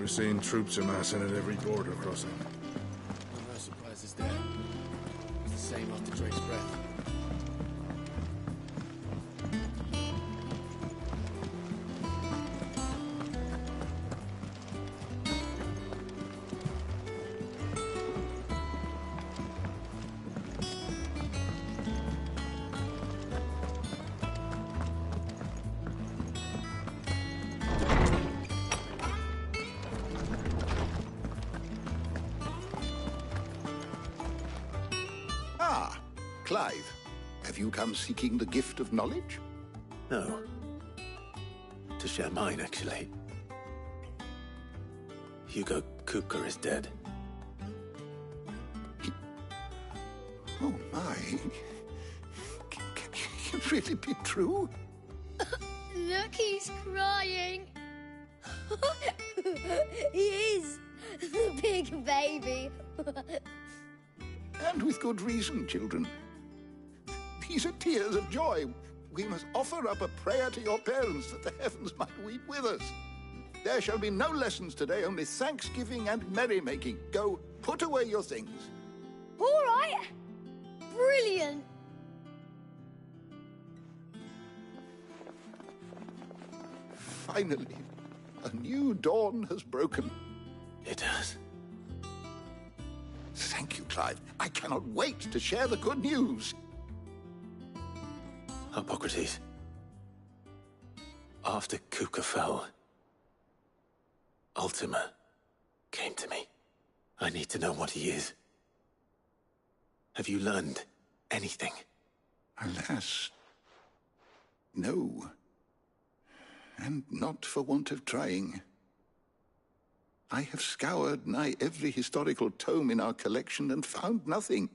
We're seeing troops amassing at every border crossing. No surprises there. It's the same after Drake's breath. Clive, have you come seeking the gift of knowledge? No. To share mine, actually. Hugo Kupka is dead. Oh, my. Can it really be true? Look, he's crying. He is. The big baby. And with good reason, children. These are tears of joy. We must offer up a prayer to your parents that the heavens might weep with us. There shall be no lessons today, only thanksgiving and merrymaking. Go, put away your things. All right. Brilliant. Finally, a new dawn has broken. It has. Thank you, Clive. I cannot wait to share the good news. Hippocrates. After Kupka fell, Ultima came to me. I need to know what he is. Have you learned anything? Alas, no. And not for want of trying. I have scoured nigh every historical tome in our collection and found nothing.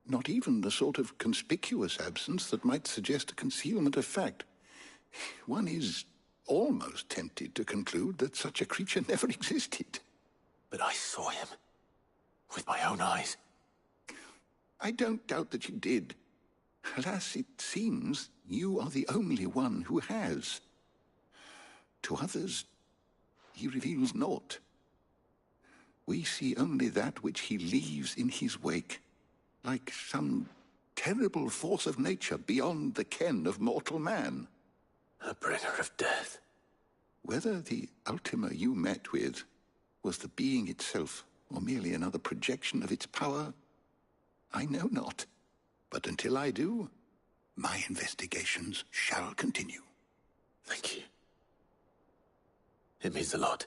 Not even the sort of conspicuous absence that might suggest a concealment of fact. One is almost tempted to conclude that such a creature never existed. But I saw him. With my own eyes. I don't doubt that you did. Alas, it seems you are the only one who has. To others, he reveals naught. We see only that which he leaves in his wake, like some terrible force of nature beyond the ken of mortal man. A bringer of death. Whether the Ultima you met with was the being itself, or merely another projection of its power, I know not. But until I do, my investigations shall continue. Thank you. It means a lot.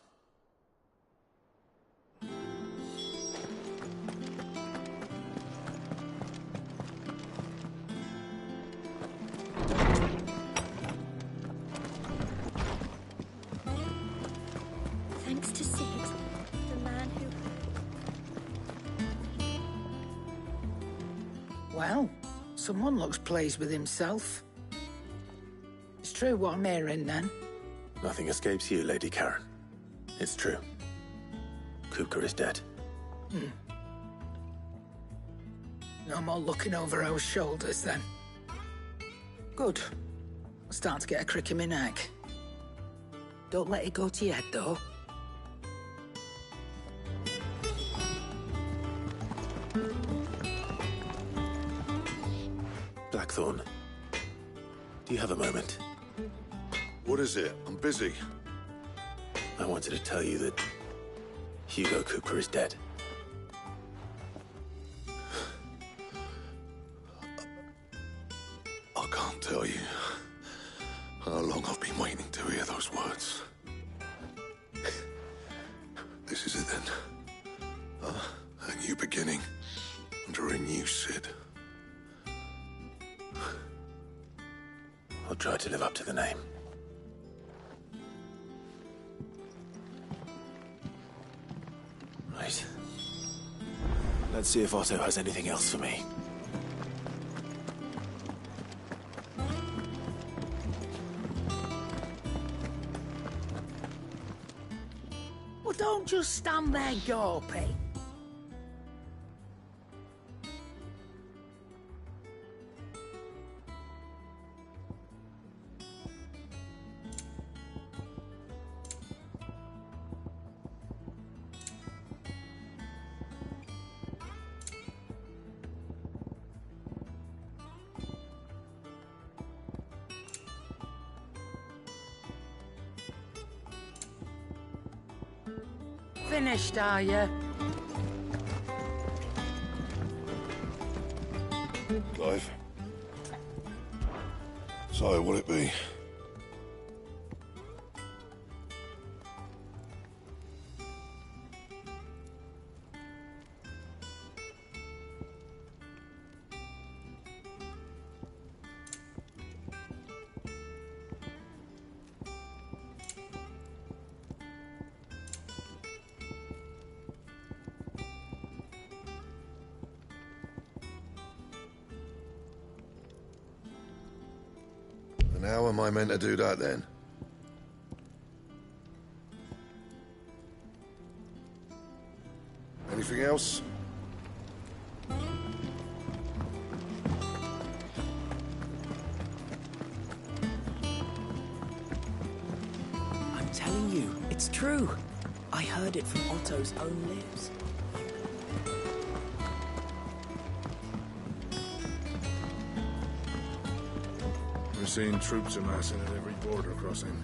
Thanks to Sid, the man who... Well, someone looks pleased with himself. It's true what I'm hearing, then. Nothing escapes you, Lady Karen. It's true. Kupka is dead. No more looking over our shoulders, then. Good. I'm starting to get a crick in my neck. Don't let it go to your head, though. Blackthorn, do you have a moment? What is it? I'm busy. I wanted to tell you that Hugo Kupka is dead. I can't tell you how long I've been waiting to hear those words. This is it then. A new beginning under a new Sid. I'll try to live up to the name. Right. Let's see if Otto has anything else for me. Well, don't just stand there gawping. finished, are you? Clive. So, what'll it be? And how am I meant to do that, then? Anything else? I'm telling you, it's true. I heard it from Otto's own lips. We're seeing troops amassing at every border crossing.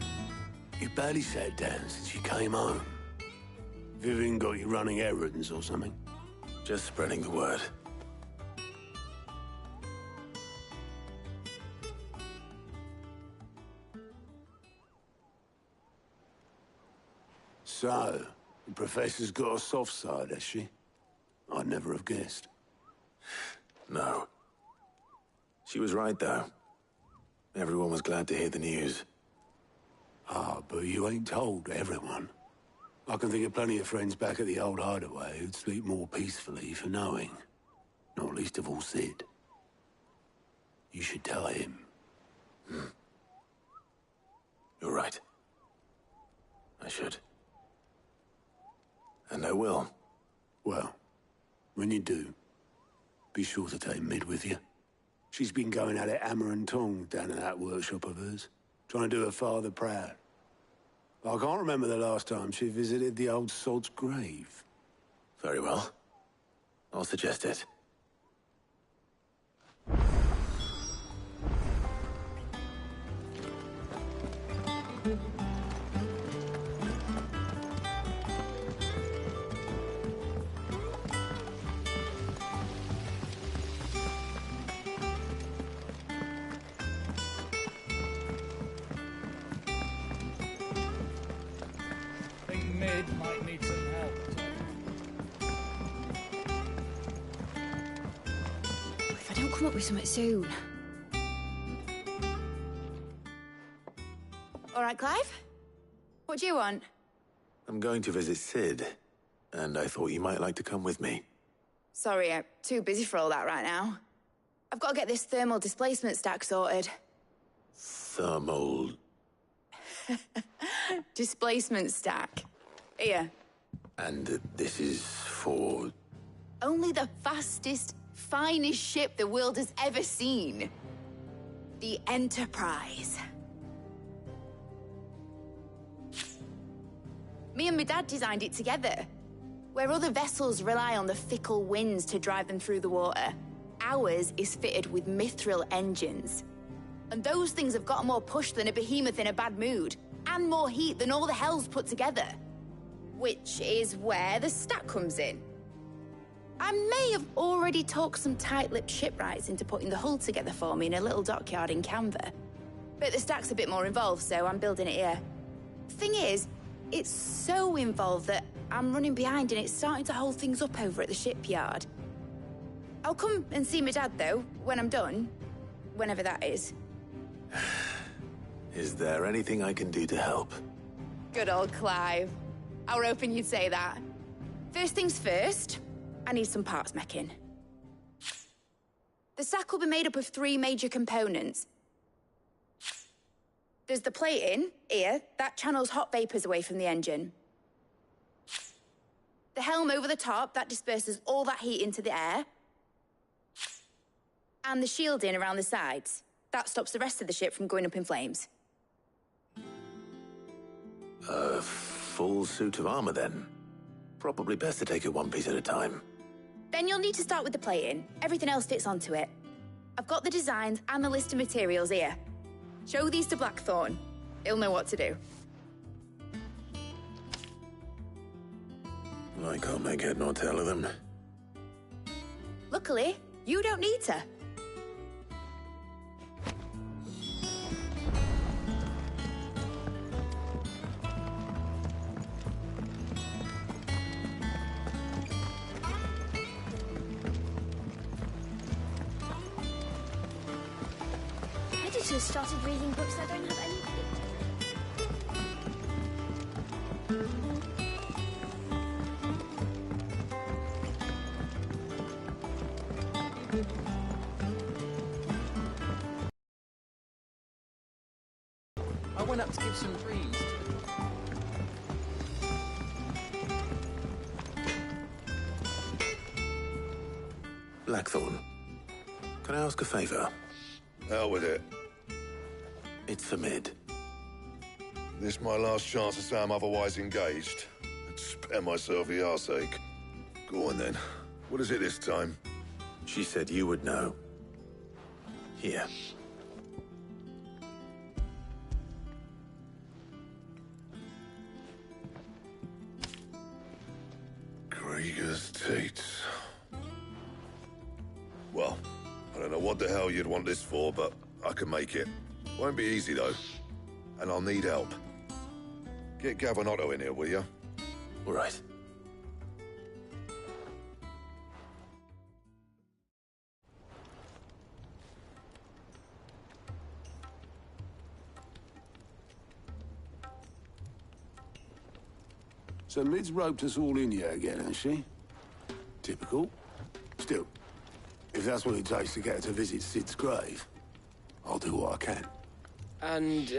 You barely sat down since you came home. Vivian got you running errands or something? Just spreading the word. So, the Professor's got a soft side, has she? I'd never have guessed. No. She was right, though. Everyone was glad to hear the news. Ah, but you ain't told everyone. I can think of plenty of friends back at the old hideaway who'd sleep more peacefully for knowing. Not least of all Sid. You should tell him. You're right. I should. And I will. Well, when you do, be sure to take Mid with you. She's been going at it hammer and tongs down in that workshop of hers, trying to do her father proud. I can't remember the last time she visited the old sod's grave. Very well. I'll suggest it. Mid might need some help. If I don't come up with something soon. All right, Clive? What do you want? I'm going to visit Sid, and I thought you might like to come with me. Sorry, I'm too busy for all that right now. I've got to get this thermal displacement stack sorted. Thermal... Displacement stack. Here. And this is for... Only the fastest, finest ship the world has ever seen. The Enterprise. Me and my dad designed it together. Where other vessels rely on the fickle winds to drive them through the water, ours is fitted with mithril engines. And those things have got more push than a behemoth in a bad mood, and more heat than all the hells put together. Which is where the stack comes in. I may have already talked some tight-lipped shipwrights into putting the hull together for me in a little dockyard in Canva. But the stack's a bit more involved, so I'm building it here. Thing is, it's so involved that I'm running behind and it's starting to hold things up over at the shipyard. I'll come and see my dad, though, when I'm done. Whenever that is. Is there anything I can do to help? Good old Clive. I were hoping you'd say that. First things first, I need some parts meching. The stack will be made up of 3 major components. There's the plating, here, that channels hot vapors away from the engine. The helm over the top, that disperses all that heat into the air. And the shielding around the sides. That stops the rest of the ship from going up in flames. A full suit of armor, then. Probably best to take it one piece at a time. Then you'll need to start with the plating. Everything else fits onto it. I've got the designs and the list of materials here. Show these to Blackthorn. He'll know what to do. I can't make head nor tail of them. Luckily, you don't need to. Editors started reading books that don't have any I went up to give some greens. Blackthorn, can I ask a favor? Hell with it. It's for Mid. This my last chance to say I'm otherwise engaged. I'd spare myself the arseache. Go on then. What is it this time? She said you would know. Here. Krieger's Teats. Well, I don't know what the hell you'd want this for, but I can make it. Won't be easy, though. And I'll need help. Get Gavin in here, will you? All right. So Mid's roped us all in here again, has she? Typical. Still, if that's what it takes to get her to visit Sid's grave, I'll do what I can. And,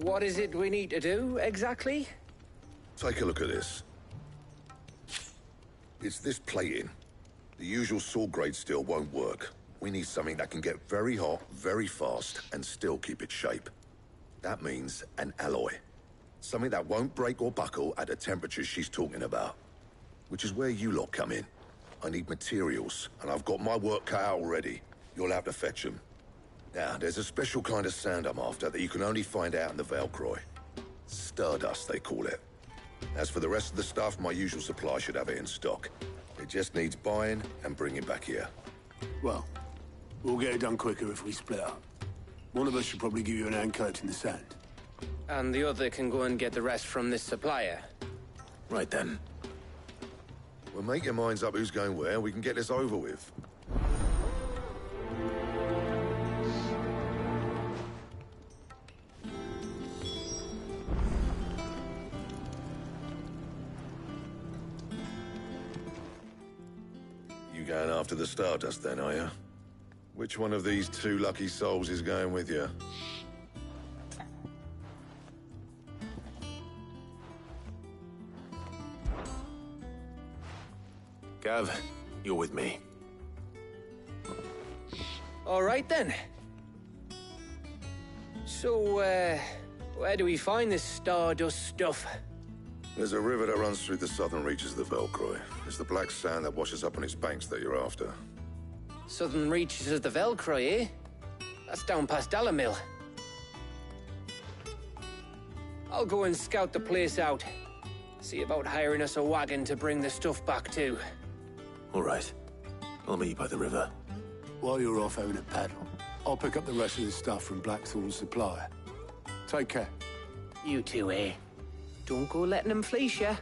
what is it we need to do, exactly? Take a look at this. It's this plating. The usual sword-grade steel won't work. We need something that can get very hot, very fast, and still keep its shape. That means an alloy. Something that won't break or buckle at the temperatures she's talking about. Which is where you lot come in. I need materials, and I've got my work cut out already. You'll have to fetch them. Now, there's a special kind of sand I'm after that you can only find out in the Valcroy. Stardust, they call it. As for the rest of the stuff, my usual supply should have it in stock. It just needs buying and bringing back here. Well, we'll get it done quicker if we split up. One of us should probably give you an hand coat in the sand. And the other can go and get the rest from this supplier. Right then. Well, make your minds up who's going where, and we can get this over with. You going after the Stardust then, are you? Which one of these two lucky souls is going with you? Gav, you're with me. All right, then. So, where do we find this Stardust stuff? There's a river that runs through the southern reaches of the Velcroy. It's the black sand that washes up on its banks that you're after. Southern reaches of the Velcroy, eh? That's down past Dalamil. I'll go and scout the place out. See about hiring us a wagon to bring the stuff back to. All right. I'll meet you by the river. While you're off having a paddle, I'll pick up the rest of the stuff from Blackthorn's supplier. Take care. You two, eh? Don't go letting them fleece ya.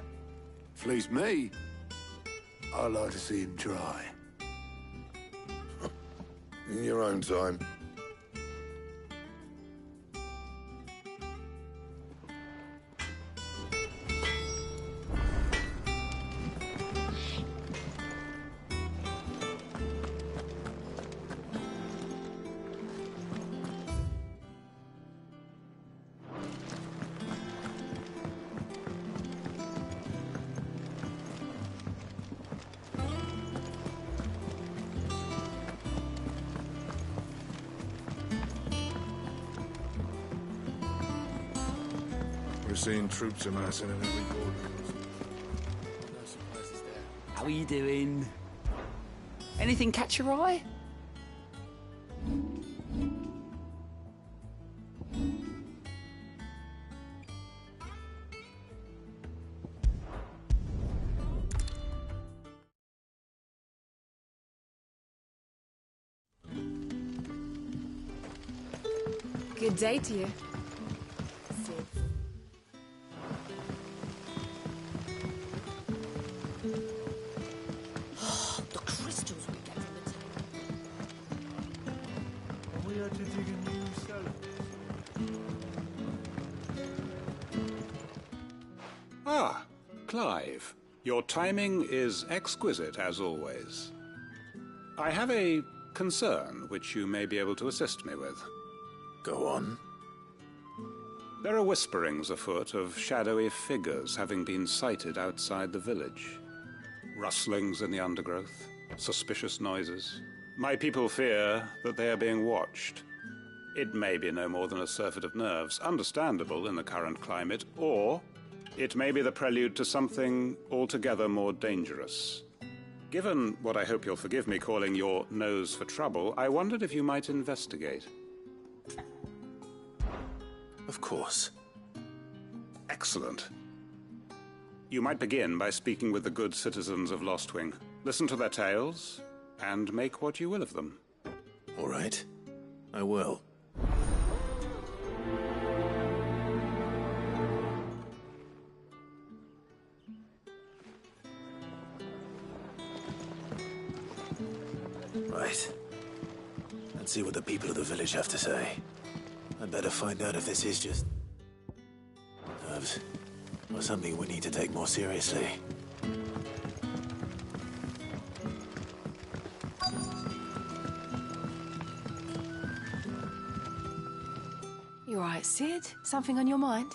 Fleece me? I'd like to see him try. In your own time. We're seeing troops amassing in every corner. No surprises there. How are you doing? Anything catch your eye? Good day to you. The crystals we get from the table. We had to dig a new cellar. Ah, Clive. Your timing is exquisite, as always. I have a concern which you may be able to assist me with. Go on. There are whisperings afoot of shadowy figures having been sighted outside the village. Rustlings in the undergrowth, suspicious noises. My people fear that they are being watched. It may be no more than a surfeit of nerves, understandable in the current climate, or it may be the prelude to something altogether more dangerous. Given what I hope you'll forgive me calling your nose for trouble, I wondered if you might investigate. Of course. Excellent. You might begin by speaking with the good citizens of Lostwing. Listen to their tales, and make what you will of them. All right. I will. Right. Let's see what the people of the village have to say. I'd better find out if this is just nerves, or something we need to take more seriously. You all right, Sid? Something on your mind?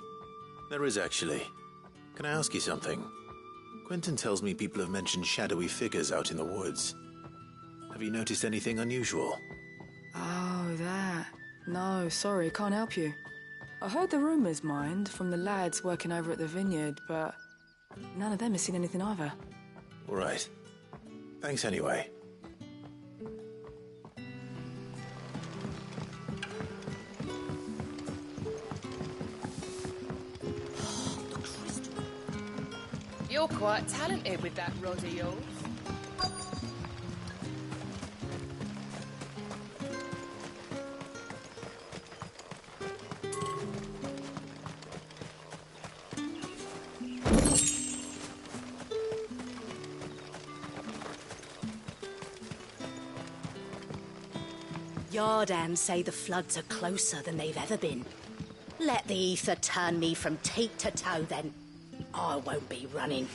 There is, actually. Can I ask you something? Quentin tells me people have mentioned shadowy figures out in the woods. Have you noticed anything unusual? Oh, that. No, sorry, can't help you. I heard the rumours, mind, from the lads working over at the vineyard, but none of them has seen anything either. All right. Thanks anyway. You're quite talented with that rod of yours. Yardan say the floods are closer than they've ever been. Let the ether turn me from teat to toe, then. I won't be running.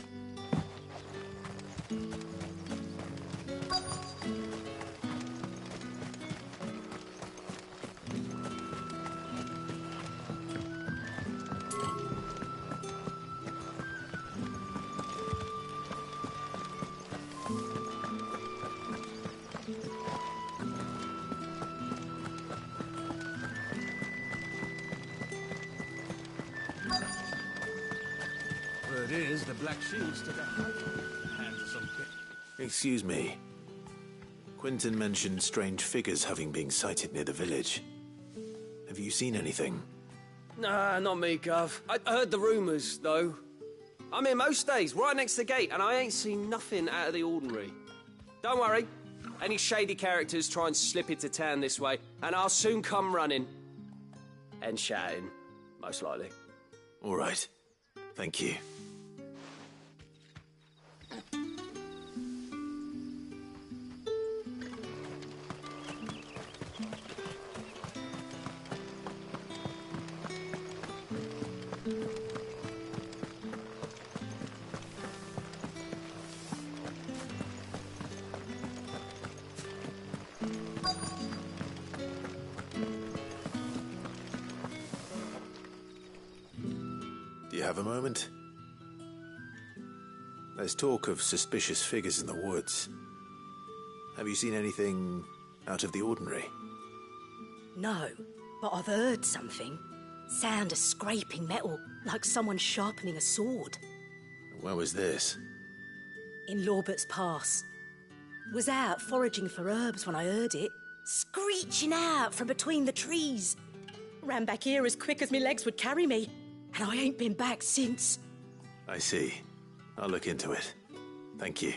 Word is, the Black Shields took a hand to some pit. Excuse me. Quentin mentioned strange figures having been sighted near the village. Have you seen anything? Nah, not me, Gov. I heard the rumours, though. I'm here most days, right next to the gate, and I ain't seen nothing out of the ordinary. Don't worry. Any shady characters try and slip into town this way, and I'll soon come running. And shouting, most likely. All right. Thank you. Do you have a moment? There's talk of suspicious figures in the woods. Have you seen anything out of the ordinary? No, but I've heard something. Sound of scraping metal, like someone sharpening a sword. Where was this? In Lorbert's Pass. Was out foraging for herbs when I heard it, screeching out from between the trees. Ran back here as quick as my legs would carry me, and I ain't been back since. I see. I'll look into it. Thank you.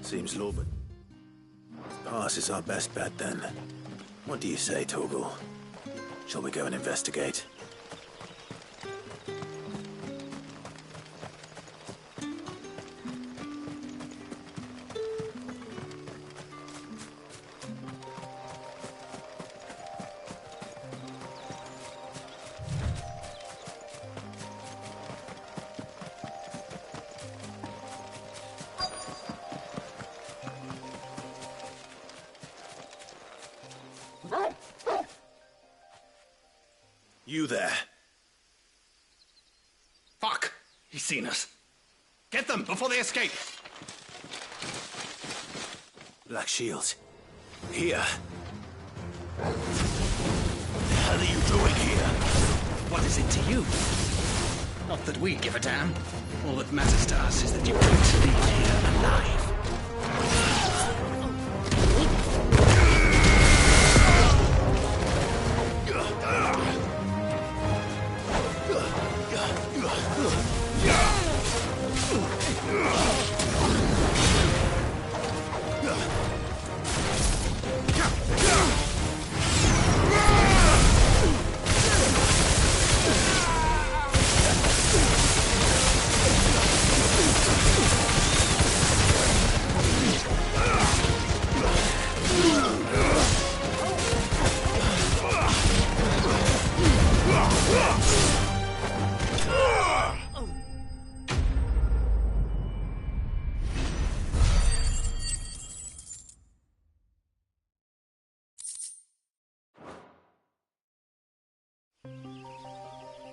Seems Lorbert. pass is our best bet, then. What do you say, Torgal? Shall we go and investigate? You there. Fuck! He's seen us. Get them before they escape! Black Shields. Here. What the hell are you doing here? What is it to you? Not that we give a damn. All that matters to us is that you don't leave here alive.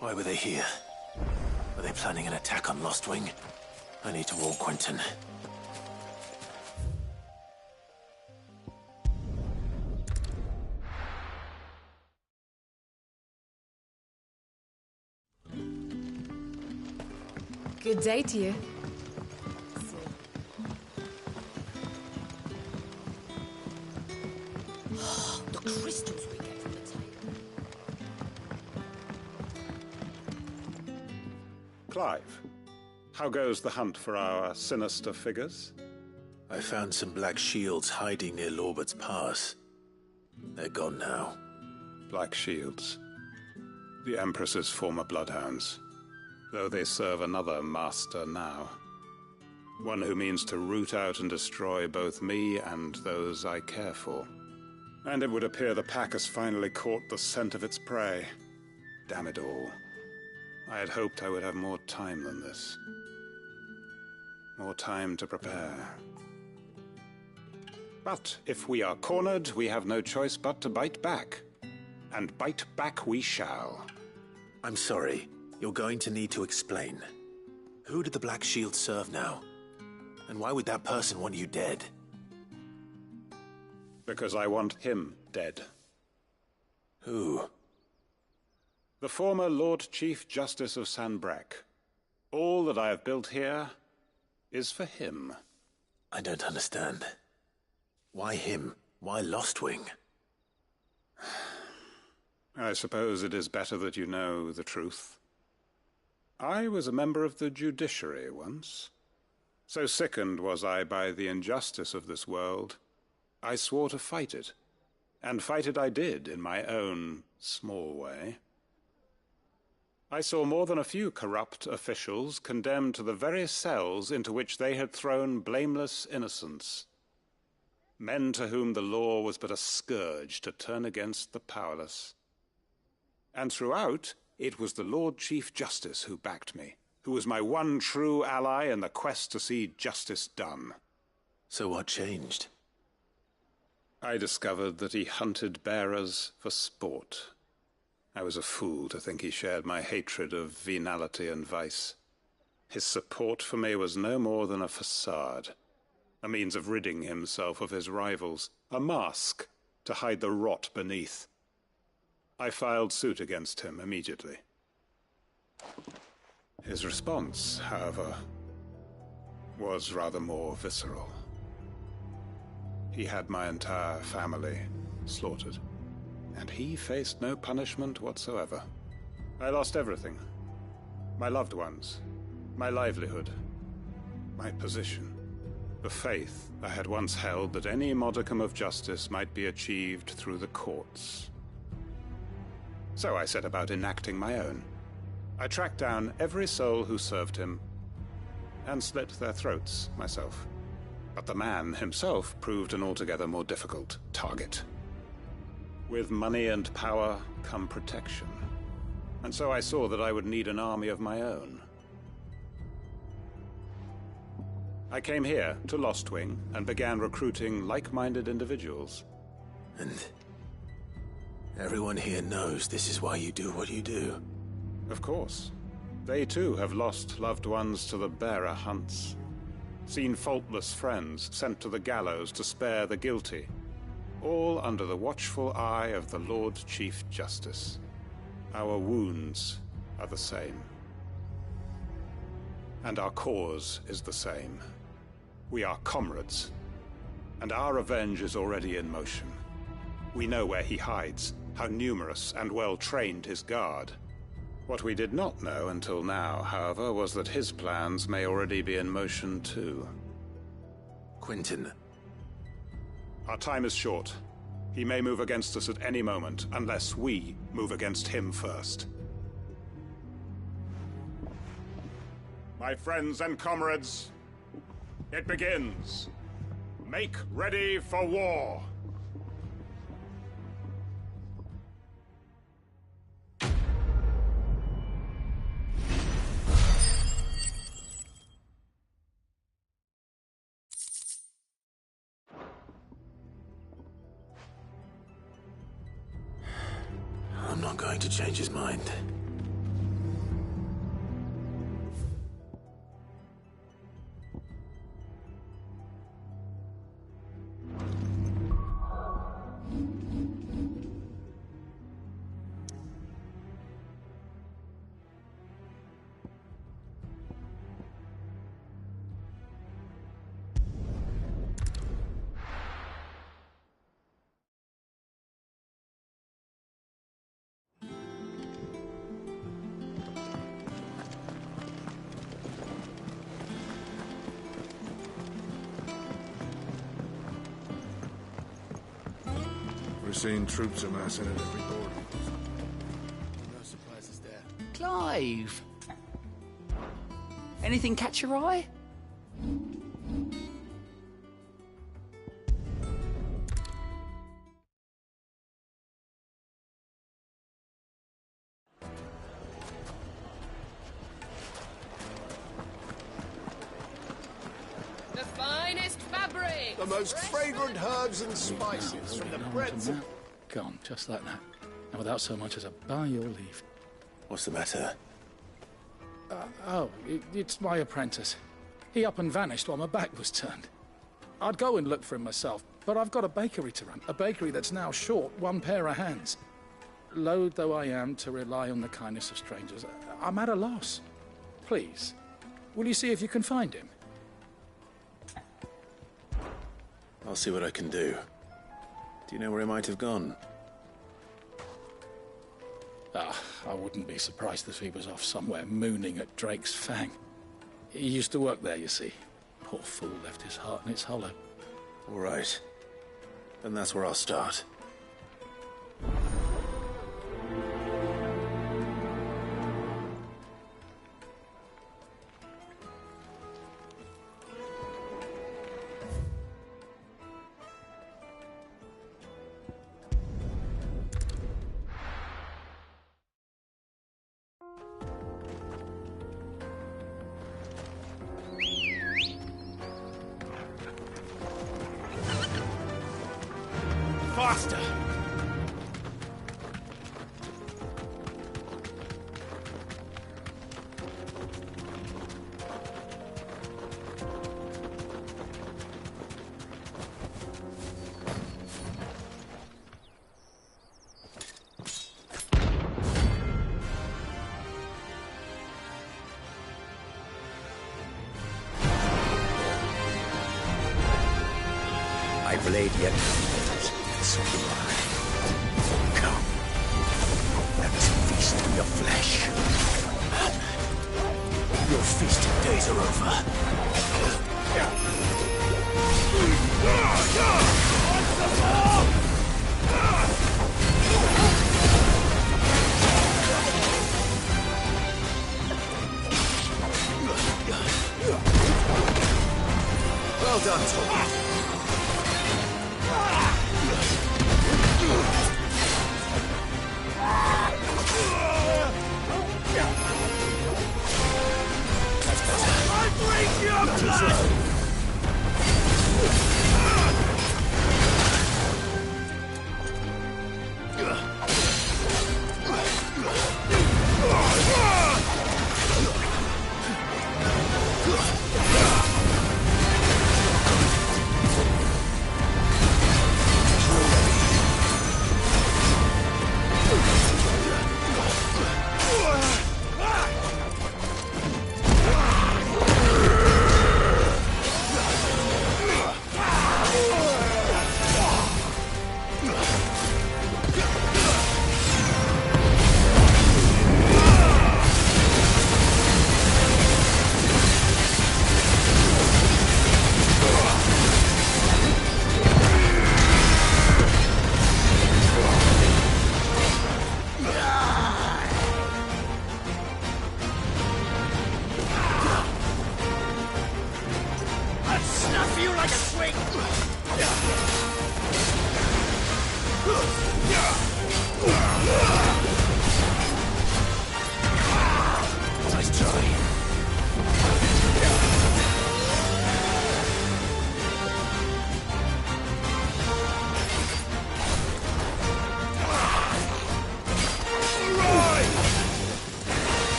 Why were they here? Were they planning an attack on Lostwing? I need to warn Quentin. Good day to you. The crystals we get from the table. Clive, how goes the hunt for our sinister figures? I found some Black Shields hiding near Lorbert's Pass. They're gone now. Black Shields. The Empress's former bloodhounds. Though they serve another master now. One who means to root out and destroy both me and those I care for. And it would appear the pack has finally caught the scent of its prey. Damn it all. I had hoped I would have more time than this. More time to prepare. But if we are cornered, we have no choice but to bite back. And bite back we shall. I'm sorry. You're going to need to explain. Who did the Black Shield serve now? And why would that person want you dead? Because I want him dead. Who? The former Lord Chief Justice of Sanbreque. All that I have built here is for him. I don't understand. Why him? Why Lostwing? I suppose it is better that you know the truth. I was a member of the judiciary once. So sickened was I by the injustice of this world, I swore to fight it. And fight it I did, in my own small way. I saw more than a few corrupt officials condemned to the very cells into which they had thrown blameless innocents. Men to whom the law was but a scourge to turn against the powerless. And throughout, it was the Lord Chief Justice who backed me, who was my one true ally in the quest to see justice done. So what changed? I discovered that he hunted bearers for sport. I was a fool to think he shared my hatred of venality and vice. His support for me was no more than a facade, a means of ridding himself of his rivals, a mask to hide the rot beneath. I filed suit against him immediately. His response, however, was rather more visceral. He had my entire family slaughtered, and he faced no punishment whatsoever. I lost everything. My loved ones, my livelihood, my position. The faith I had once held that any modicum of justice might be achieved through the courts. So I set about enacting my own. I tracked down every soul who served him, and slit their throats myself. But the man himself proved an altogether more difficult target. With money and power come protection. And so I saw that I would need an army of my own. I came here to Lostwing and began recruiting like-minded individuals. And everyone here knows this is why you do what you do. Of course. They too have lost loved ones to the bearer hunts. Seen faultless friends sent to the gallows to spare the guilty. All under the watchful eye of the Lord Chief Justice. Our wounds are the same. And our cause is the same. We are comrades. And our revenge is already in motion. We know where he hides, how numerous and well-trained his guard. What we did not know until now, however, was that his plans may already be in motion too. Quentin. Our time is short. He may move against us at any moment, unless we move against him first. My friends and comrades, it begins. Make ready for war. I'm not going to change his mind. We're seeing troops amassing at every border. No surprises there. Clive! Anything catch your eye? The finest fabric! The most fragrant herbs and spices from the breadth of... Gone, just like that. And without so much as a by your leave. What's the matter? It's my apprentice. He up and vanished while my back was turned. I'd go and look for him myself, but I've got a bakery to run. A bakery that's now short one pair of hands. Loath though I am to rely on the kindness of strangers, I'm at a loss. Please, will you see if you can find him? I'll see what I can do. Do you know where he might have gone? I wouldn't be surprised if he was off somewhere mooning at Drake's Fang. He used to work there, you see. Poor fool left his heart in its hollow. All right. Then that's where I'll start. Faster! My blade yet so do I. Come, let us feast on your flesh. Your feasting days are over. done, Tom. I drink your blood!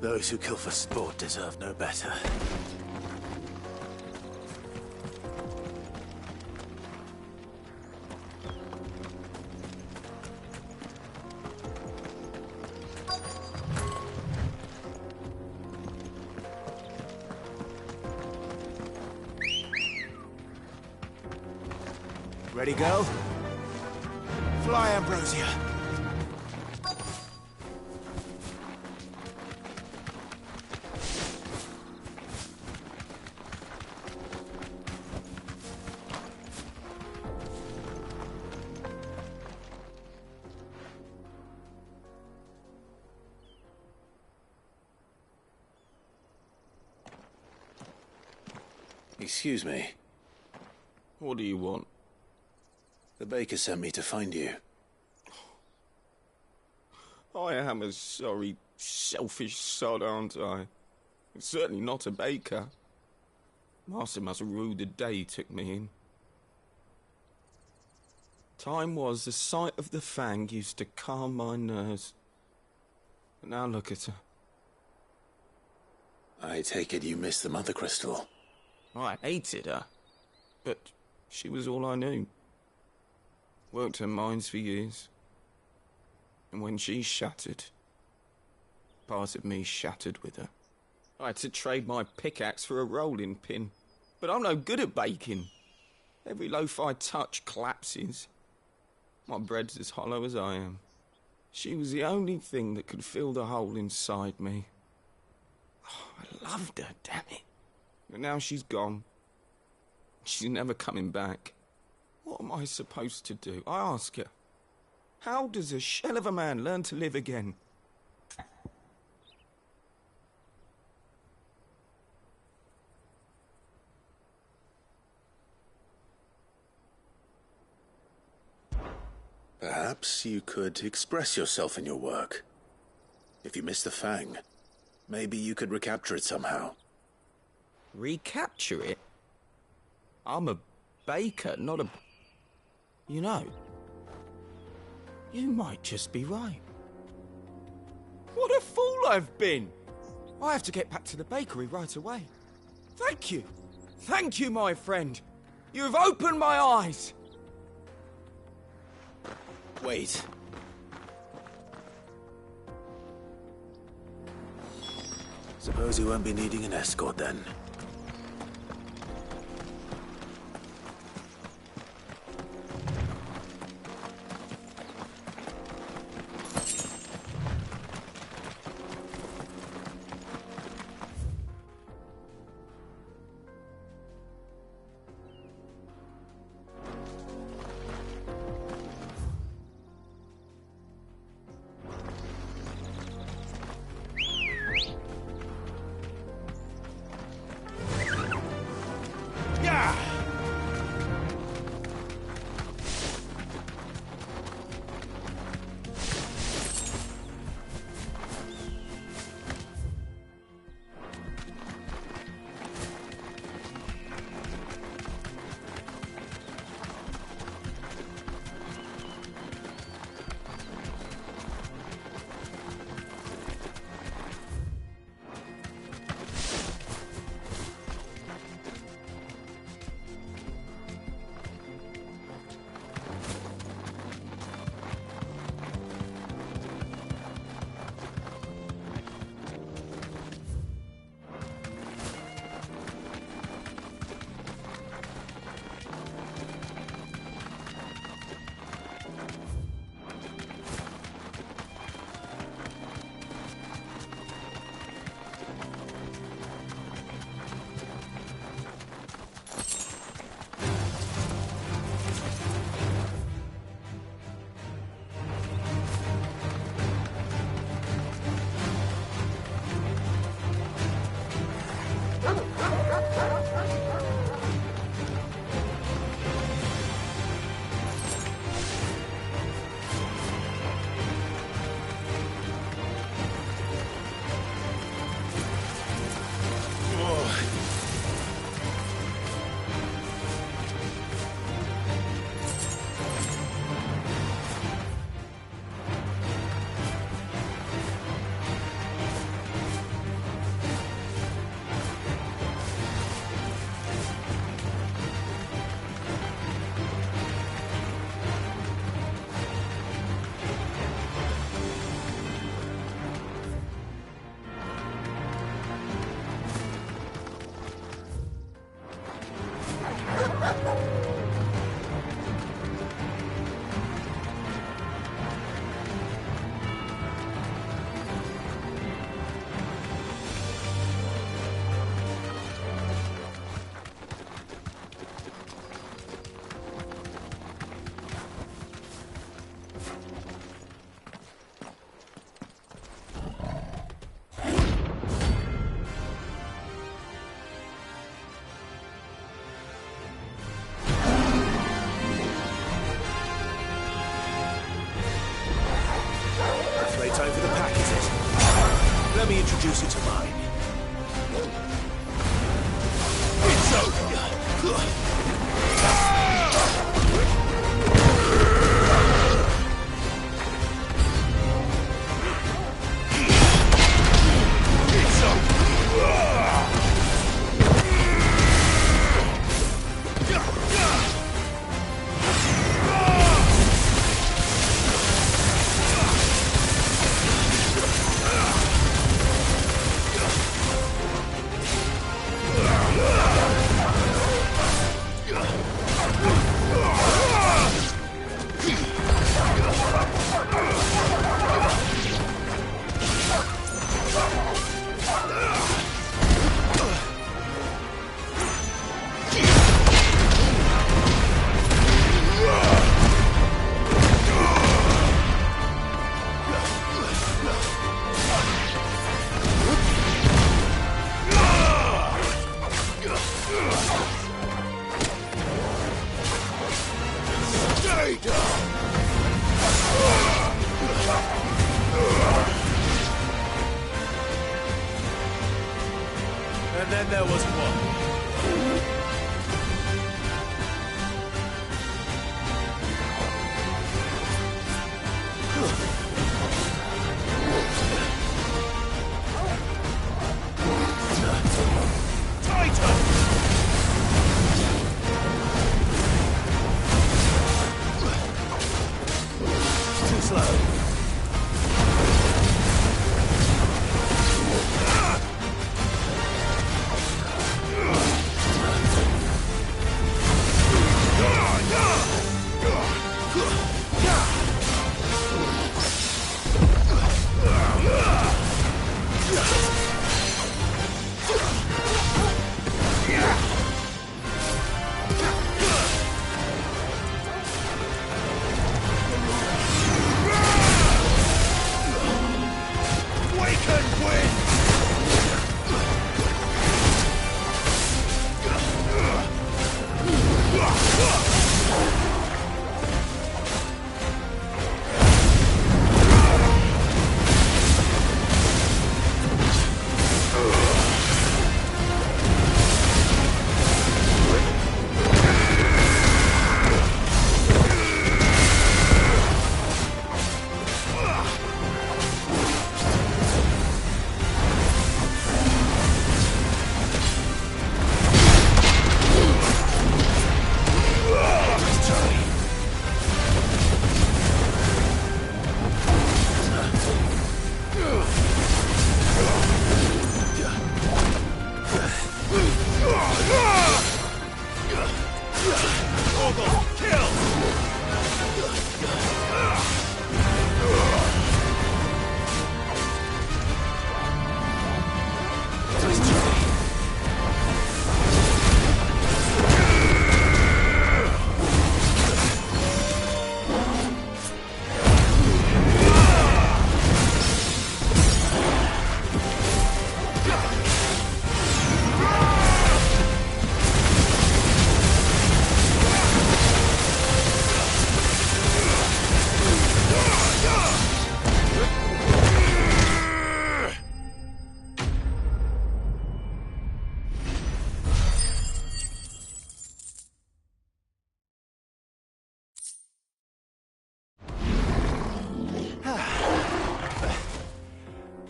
Those who kill for sport deserve no better. Ready, go? Fly, Ambrosia. Excuse me. What do you want? The baker sent me to find you. I am a sorry, selfish sod, aren't I? Certainly not a baker. Master must rue the day he took me in. Time was the sight of the fang used to calm my nerves. And now look at her. I take it you missed the Mother Crystal. I hated her, but she was all I knew. Worked her mines for years. And when she shattered, part of me shattered with her. I had to trade my pickaxe for a rolling pin, but I'm no good at baking. Every loaf I touch collapses. My bread's as hollow as I am. She was the only thing that could fill the hole inside me. Oh, I loved her, damn it. But now she's gone. She's never coming back. What am I supposed to do? I ask her. How does a shell of a man learn to live again? Perhaps you could express yourself in your work. If you missed the Fang, maybe you could recapture it somehow. Recapture it? I'm a baker, not a... You know, you might just be right. What a fool I've been! I have to get back to the bakery right away. Thank you. Thank you, my friend. You've opened my eyes. Wait. Suppose you won't be needing an escort then. Time for the pack, is it? Let me introduce you to mine. It's over. traitor! And then there was one. Too slow.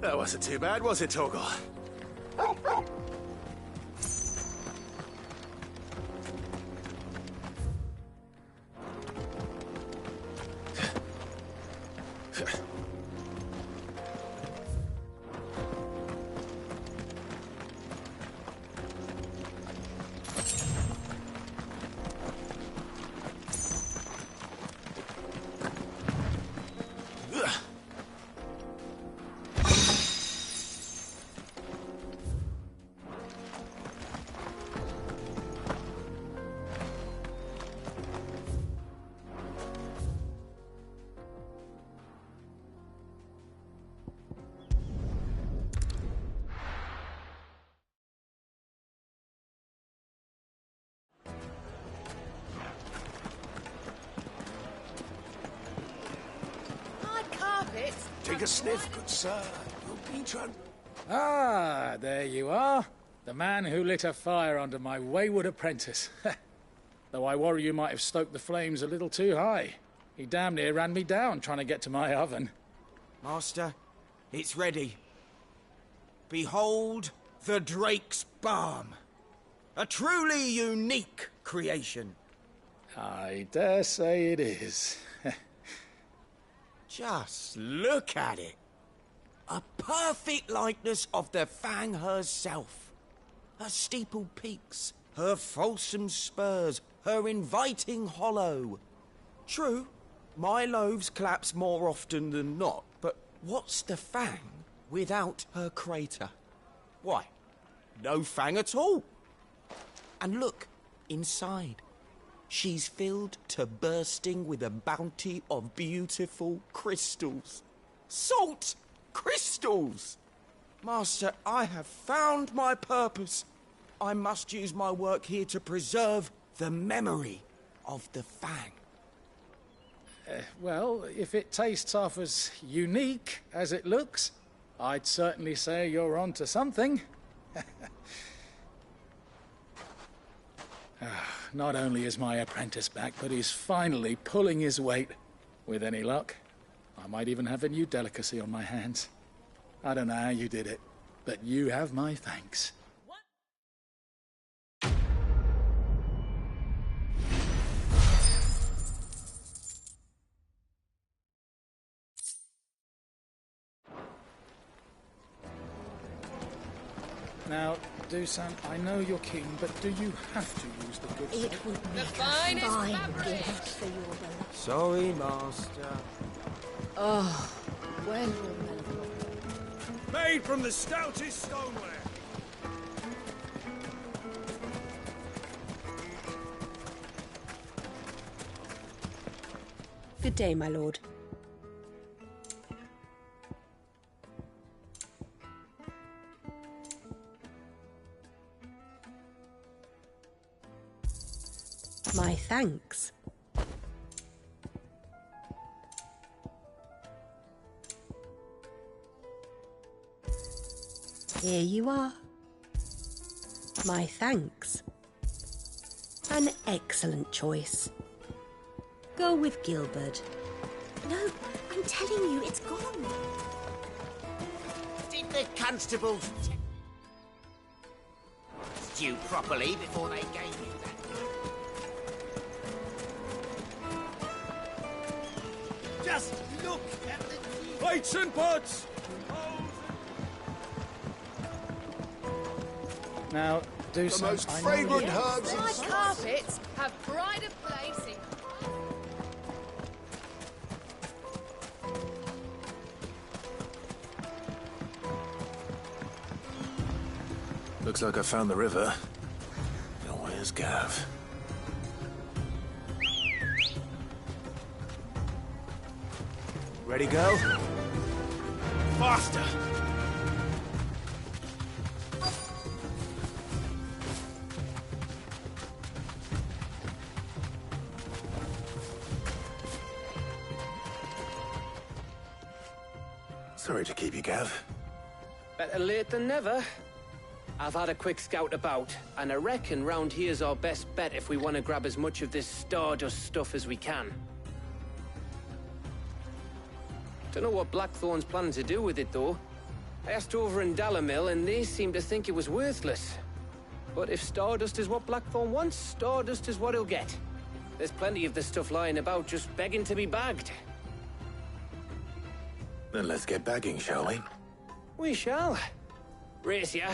That wasn't too bad, was it, Torgal? Take a sniff, good sir. Your patron. Ah, there you are. The man who lit a fire under my wayward apprentice. Though I worry you might have stoked the flames a little too high. He damn near ran me down trying to get to my oven. Master, it's ready. Behold the Drake's Balm. A truly unique creation. I dare say it is. Just look at it. A perfect likeness of the Fang herself. Her steepled peaks, her fulsome spurs, her inviting hollow. True, my loaves collapse more often than not, but what's the Fang without her crater? Why, no Fang at all. And look, inside. She's filled to bursting with a bounty of beautiful crystals. Salt crystals! Master, I have found my purpose. I must use my work here to preserve the memory of the Fang. Well, if it tastes half as unique as it looks, I'd certainly say you're on to something. Not only is my apprentice back, but he's finally pulling his weight. With any luck, I might even have a new delicacy on my hands. I don't know how you did it, but you have my thanks. Now, Dusan, I know you're king, but do you have to use the good It salt? would make finest a fine fabric. gift for your beloved. Sorry, Master. Oh, when Made from the stoutest stoneware. Good day, my lord. My thanks. Here you are. My thanks. An excellent choice. Go with Gilbert. No, I'm telling you, it's gone. Did the constables test you properly before they gave you that? Just look at the plates and pots. Now, Dusan, The most I know fragrant you- herbs My and carpets have pride of place in... Looks like I found the river. Now where's Gav? Ready, go? Faster! Sorry to keep you, Gav. Better late than never. I've had a quick scout about, and I reckon round here's our best bet if we want to grab as much of this Stardust stuff as we can. Don't know what Blackthorn's planning to do with it, though. I asked over in Dalamil, and they seem to think it was worthless. But if Stardust is what Blackthorn wants, Stardust is what he'll get. There's plenty of this stuff lying about, just begging to be bagged. Then let's get bagging, shall we? We shall. Race ya.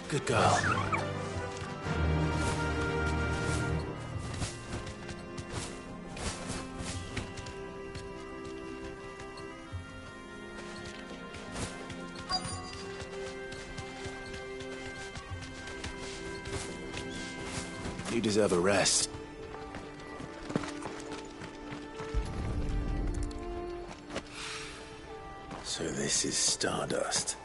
Good girl. You deserve a rest. So this is Stardust.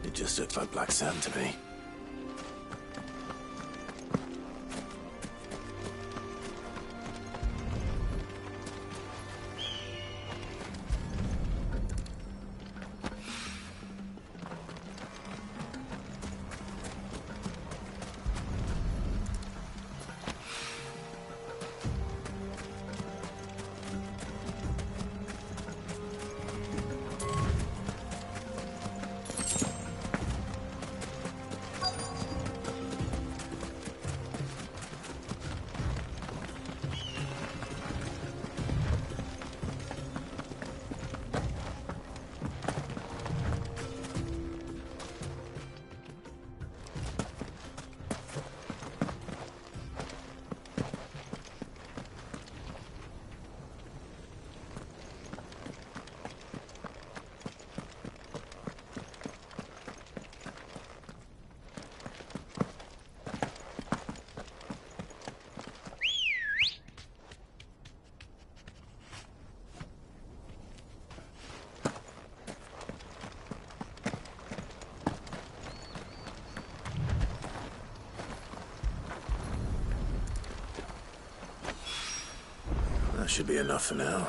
It just looks like black sand to me. That should be enough for now.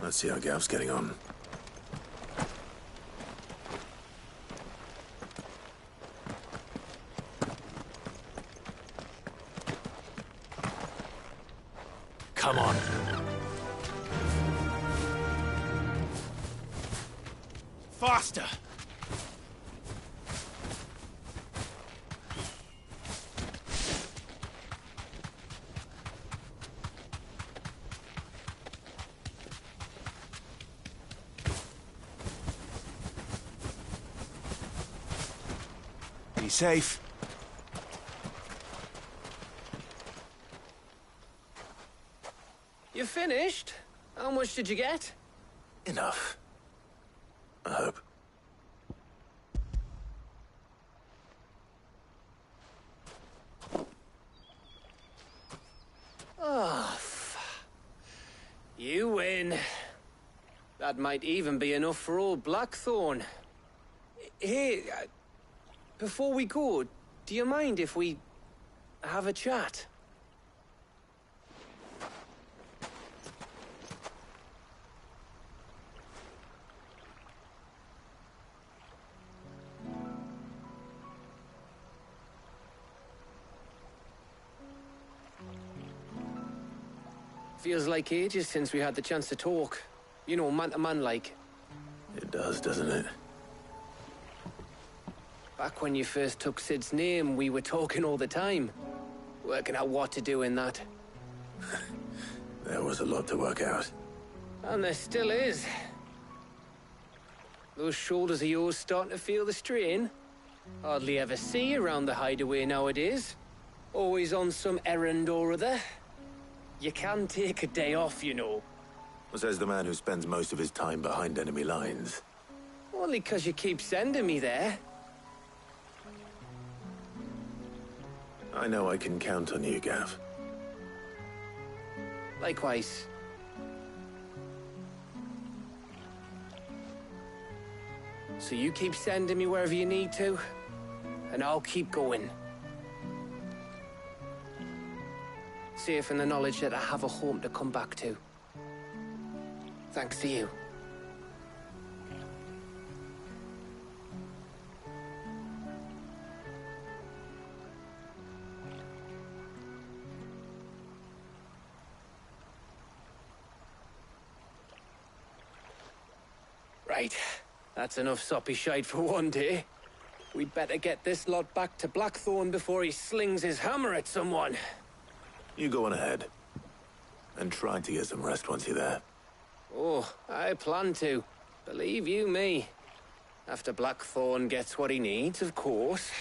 Let's see how Gav's getting on. Come on. Faster! Be safe. You finished? How much did you get? Enough. I hope. Oh, you win. That might even be enough for old Blackthorn. Hey, before we go, do you mind if we have a chat? Feels like ages since we had the chance to talk. You know, man to man like. It does, doesn't it? Back when you first took Sid's name, we were talking all the time. Working out what to do in that. There was a lot to work out. And there still is. Those shoulders of yours starting to feel the strain? Hardly ever see you around the hideaway nowadays. Always on some errand or other. You can take a day off, you know. Says the man who spends most of his time behind enemy lines. Only 'cause you keep sending me there. I know I can count on you, Gav. Likewise. So you keep sending me wherever you need to, and I'll keep going. Safe in the knowledge that I have a home to come back to. Thanks to you. Right. That's enough soppy shite for one day. We'd better get this lot back to Blackthorn before he slings his hammer at someone. You go on ahead. And try to get some rest once you're there. Oh, I plan to. Believe you me. After Blackthorn gets what he needs, of course.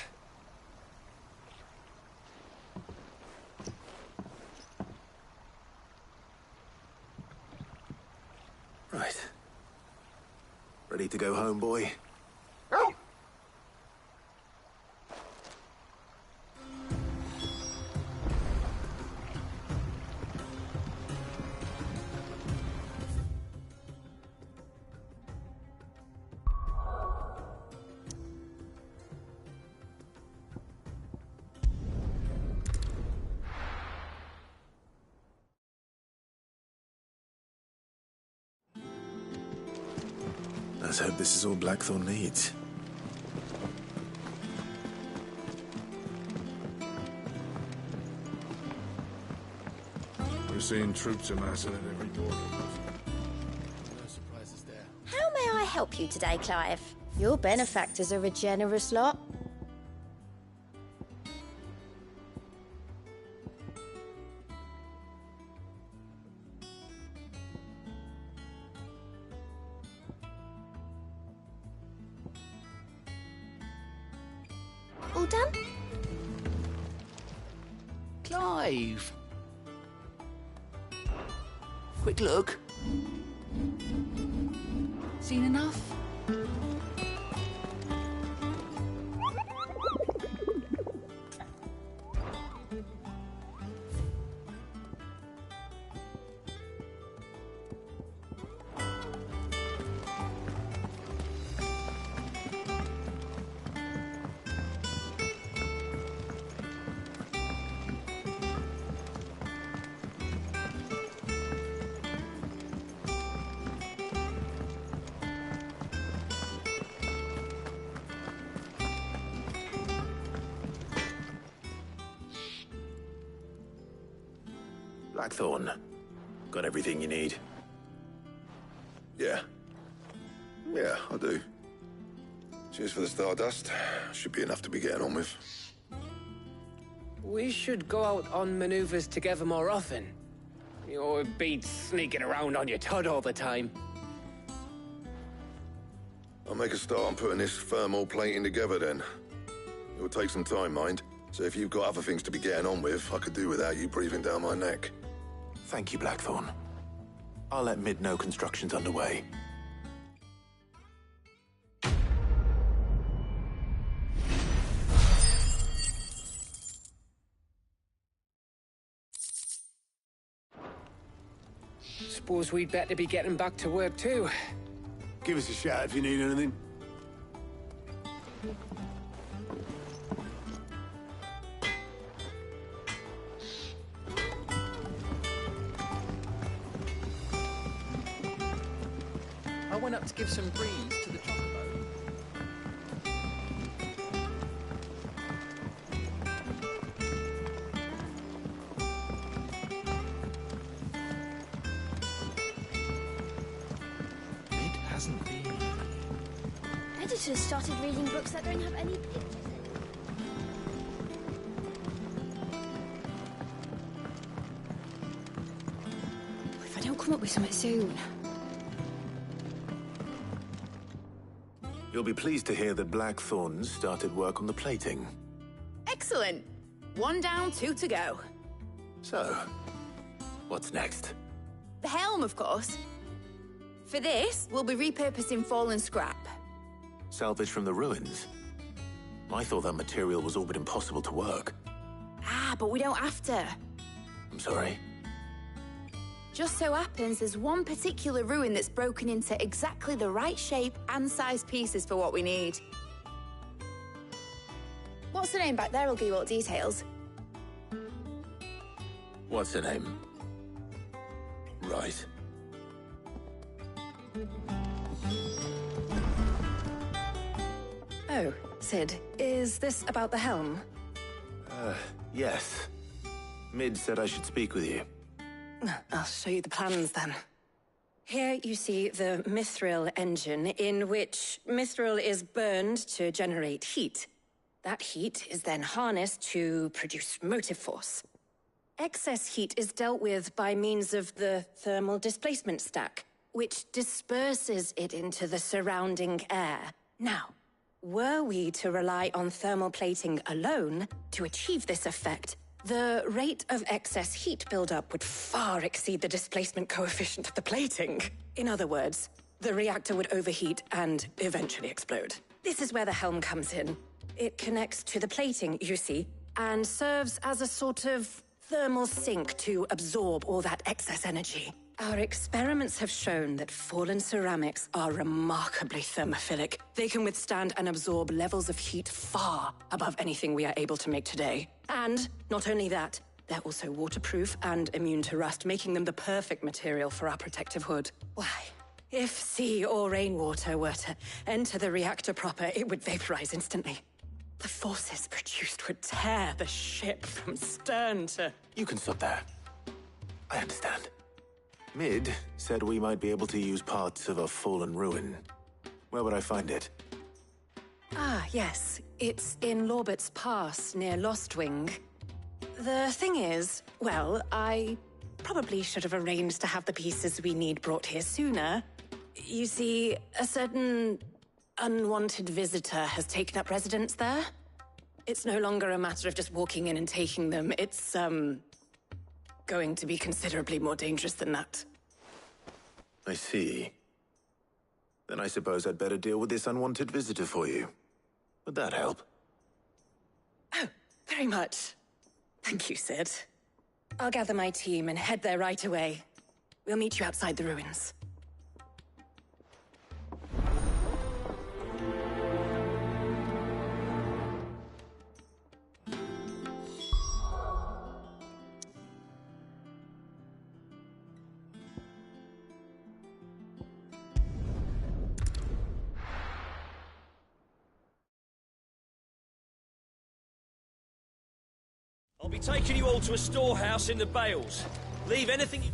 Right. Ready to go home, boy? Let's hope this is all Blackthorn needs. We're seeing troops amassing at every border. No surprises there. How may I help you today, Clive? Your benefactors are a generous lot. All done? Clive! Quick look. Seen enough? Blackthorn, got everything you need? Yeah. Yeah, I do. Cheers for the stardust. Should be enough to be getting on with. We should go out on maneuvers together more often. You'll be sneaking around on your Todd all the time. I'll make a start on putting this thermal plating together then. It'll take some time, mind. So if you've got other things to be getting on with, I could do without you breathing down my neck. Thank you, Blackthorn. I'll let Mid know construction's underway. Suppose we'd better be getting back to work too. Give us a shout if you need anything. I went up to give some breeze to the chocobo. It hasn't been. Editors started reading books that don't have any pictures in. If I don't come up with something soon. You'll be pleased to hear that Blackthorn started work on the plating. Excellent. 1 down, 2 to go. So, what's next? The helm, of course. For this, we'll be repurposing fallen scrap. Salvage from the ruins? I thought that material was all but impossible to work. Ah, but we don't have to. I'm sorry. Just so happens there's one particular ruin that's broken into exactly the right shape and size pieces for what we need. What's the name back there? I'll give you all the details. What's her name? Right. Oh, Sid, is this about the helm? Yes. Mid said I should speak with you. I'll show you the plans then. Here you see the mithril engine, in which mithril is burned to generate heat. That heat is then harnessed to produce motive force. Excess heat is dealt with by means of the thermal displacement stack, which disperses it into the surrounding air. Now, were we to rely on thermal plating alone to achieve this effect, the rate of excess heat buildup would far exceed the displacement coefficient of the plating. In other words, the reactor would overheat and eventually explode. This is where the helm comes in. It connects to the plating, you see, and serves as a sort of thermal sink to absorb all that excess energy. Our experiments have shown that fallen ceramics are remarkably thermophilic. They can withstand and absorb levels of heat far above anything we are able to make today. And not only that, they're also waterproof and immune to rust, making them the perfect material for our protective hood. Why, if sea or rainwater were to enter the reactor proper, it would vaporize instantly. The forces produced would tear the ship from stern to... You can stop there. I understand. Mid said we might be able to use parts of a fallen ruin. Where would I find it? Ah, yes. It's in Lorbert's Pass, near Lostwing. The thing is, well, I probably should have arranged to have the pieces we need brought here sooner. You see, a certain unwanted visitor has taken up residence there. It's no longer a matter of just walking in and taking them. It's, going to be considerably more dangerous than that. I see. Then I suppose I'd better deal with this unwanted visitor for you. Would that help? Oh, very much. Thank you, Sid. I'll gather my team and head there right away. We'll meet you outside the ruins. I'll be taking you all to a storehouse in the Bales. Leave anything you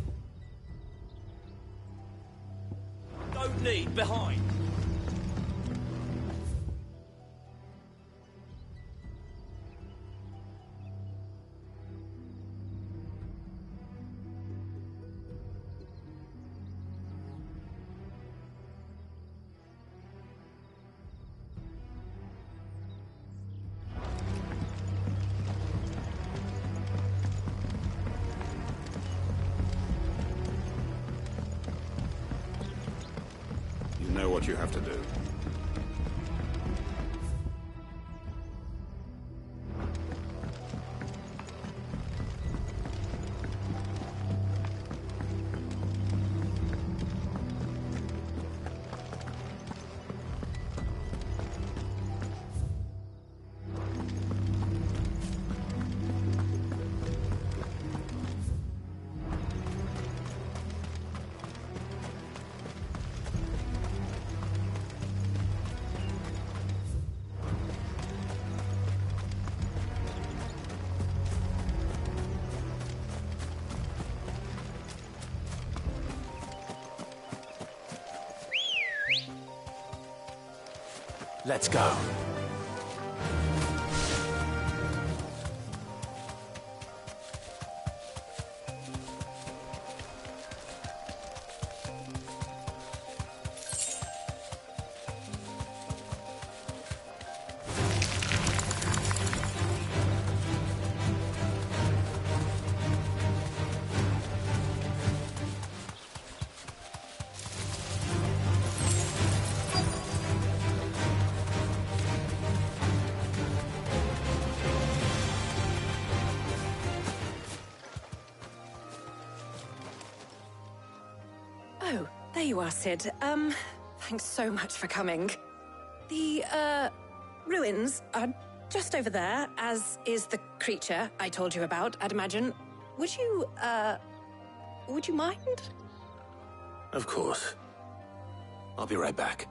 don't need behind. You know what you have to do. Let's go. Oh, there you are, Sid. Thanks so much for coming. The, ruins are just over there, as is the creature I told you about, I'd imagine. Would you mind? Of course. I'll be right back.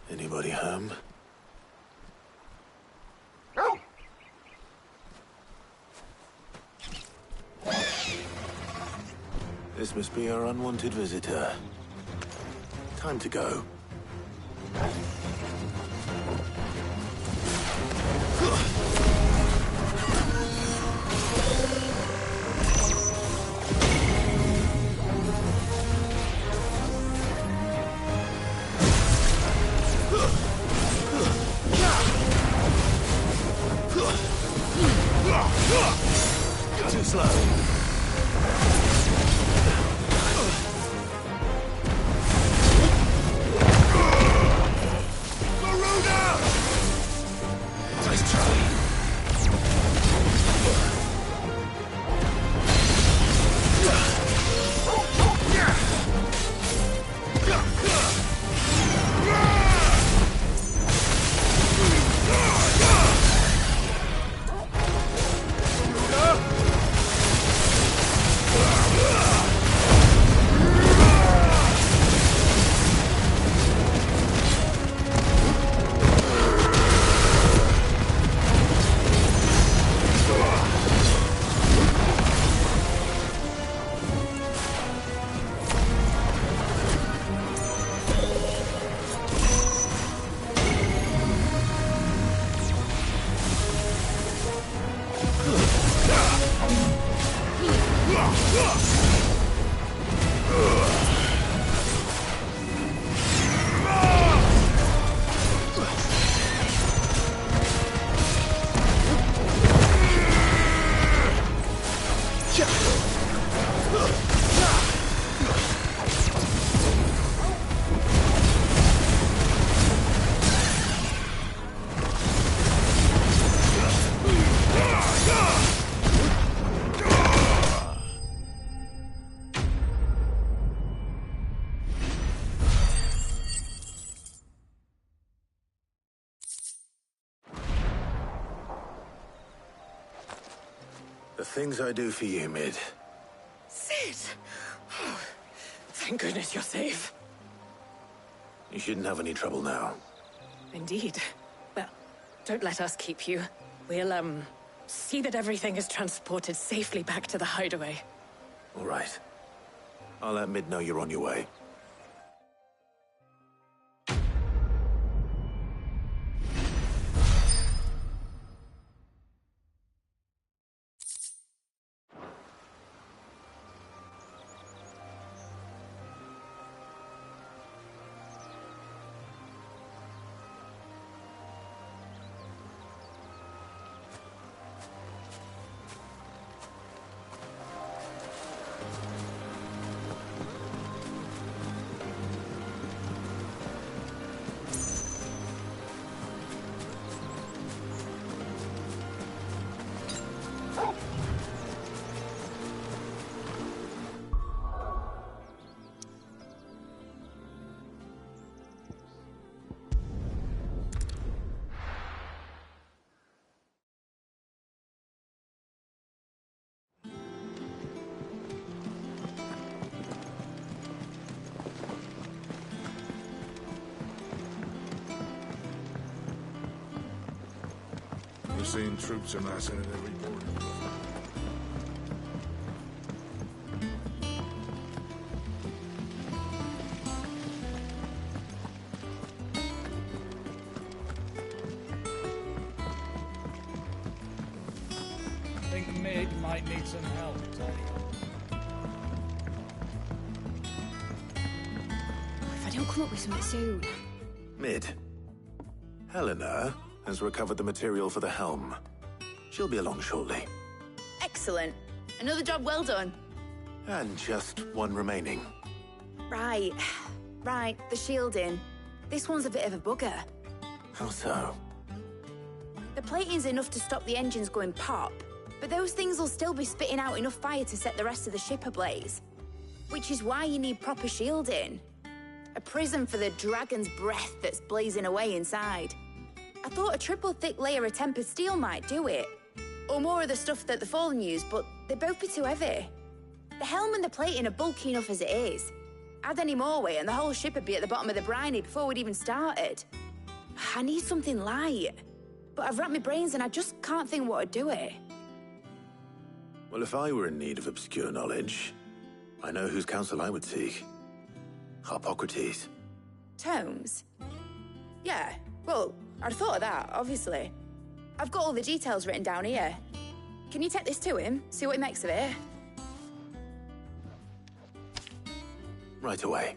Anybody home? This must be our unwanted visitor. Time to go. Too slow. Nice try. The things I do for you, Mid. Sid! Thank goodness you're safe. You shouldn't have any trouble now. Indeed. Well, don't let us keep you. We'll, see that everything is transported safely back to the hideaway. All right. I'll let Mid know you're on your way. We're seeing troops amassing at every border. I think Mid might need some help, Tony. If I don't come up with something soon. Mid. Helena has recovered the material for the helm. She'll be along shortly. Excellent. Another job well done. And just one remaining. Right. Right, the shielding. This one's a bit of a bugger. How so? The plating's enough to stop the engines going pop, but those things will still be spitting out enough fire to set the rest of the ship ablaze. Which is why you need proper shielding. A prison for the dragon's breath that's blazing away inside. I thought a triple thick layer of tempered steel might do it. Or more of the stuff that the Fallen use, but they'd both be too heavy. The helm and the plating are bulky enough as it is. Add any more weight and the whole ship would be at the bottom of the briny before we'd even started. I need something light. But I've racked my brains and I just can't think what would do it. Well, if I were in need of obscure knowledge, I know whose counsel I would seek. Harpocrates. Tomes? Yeah, well, I'd thought of that, obviously. I've got all the details written down here. Can you take this to him, see what he makes of it? Right away.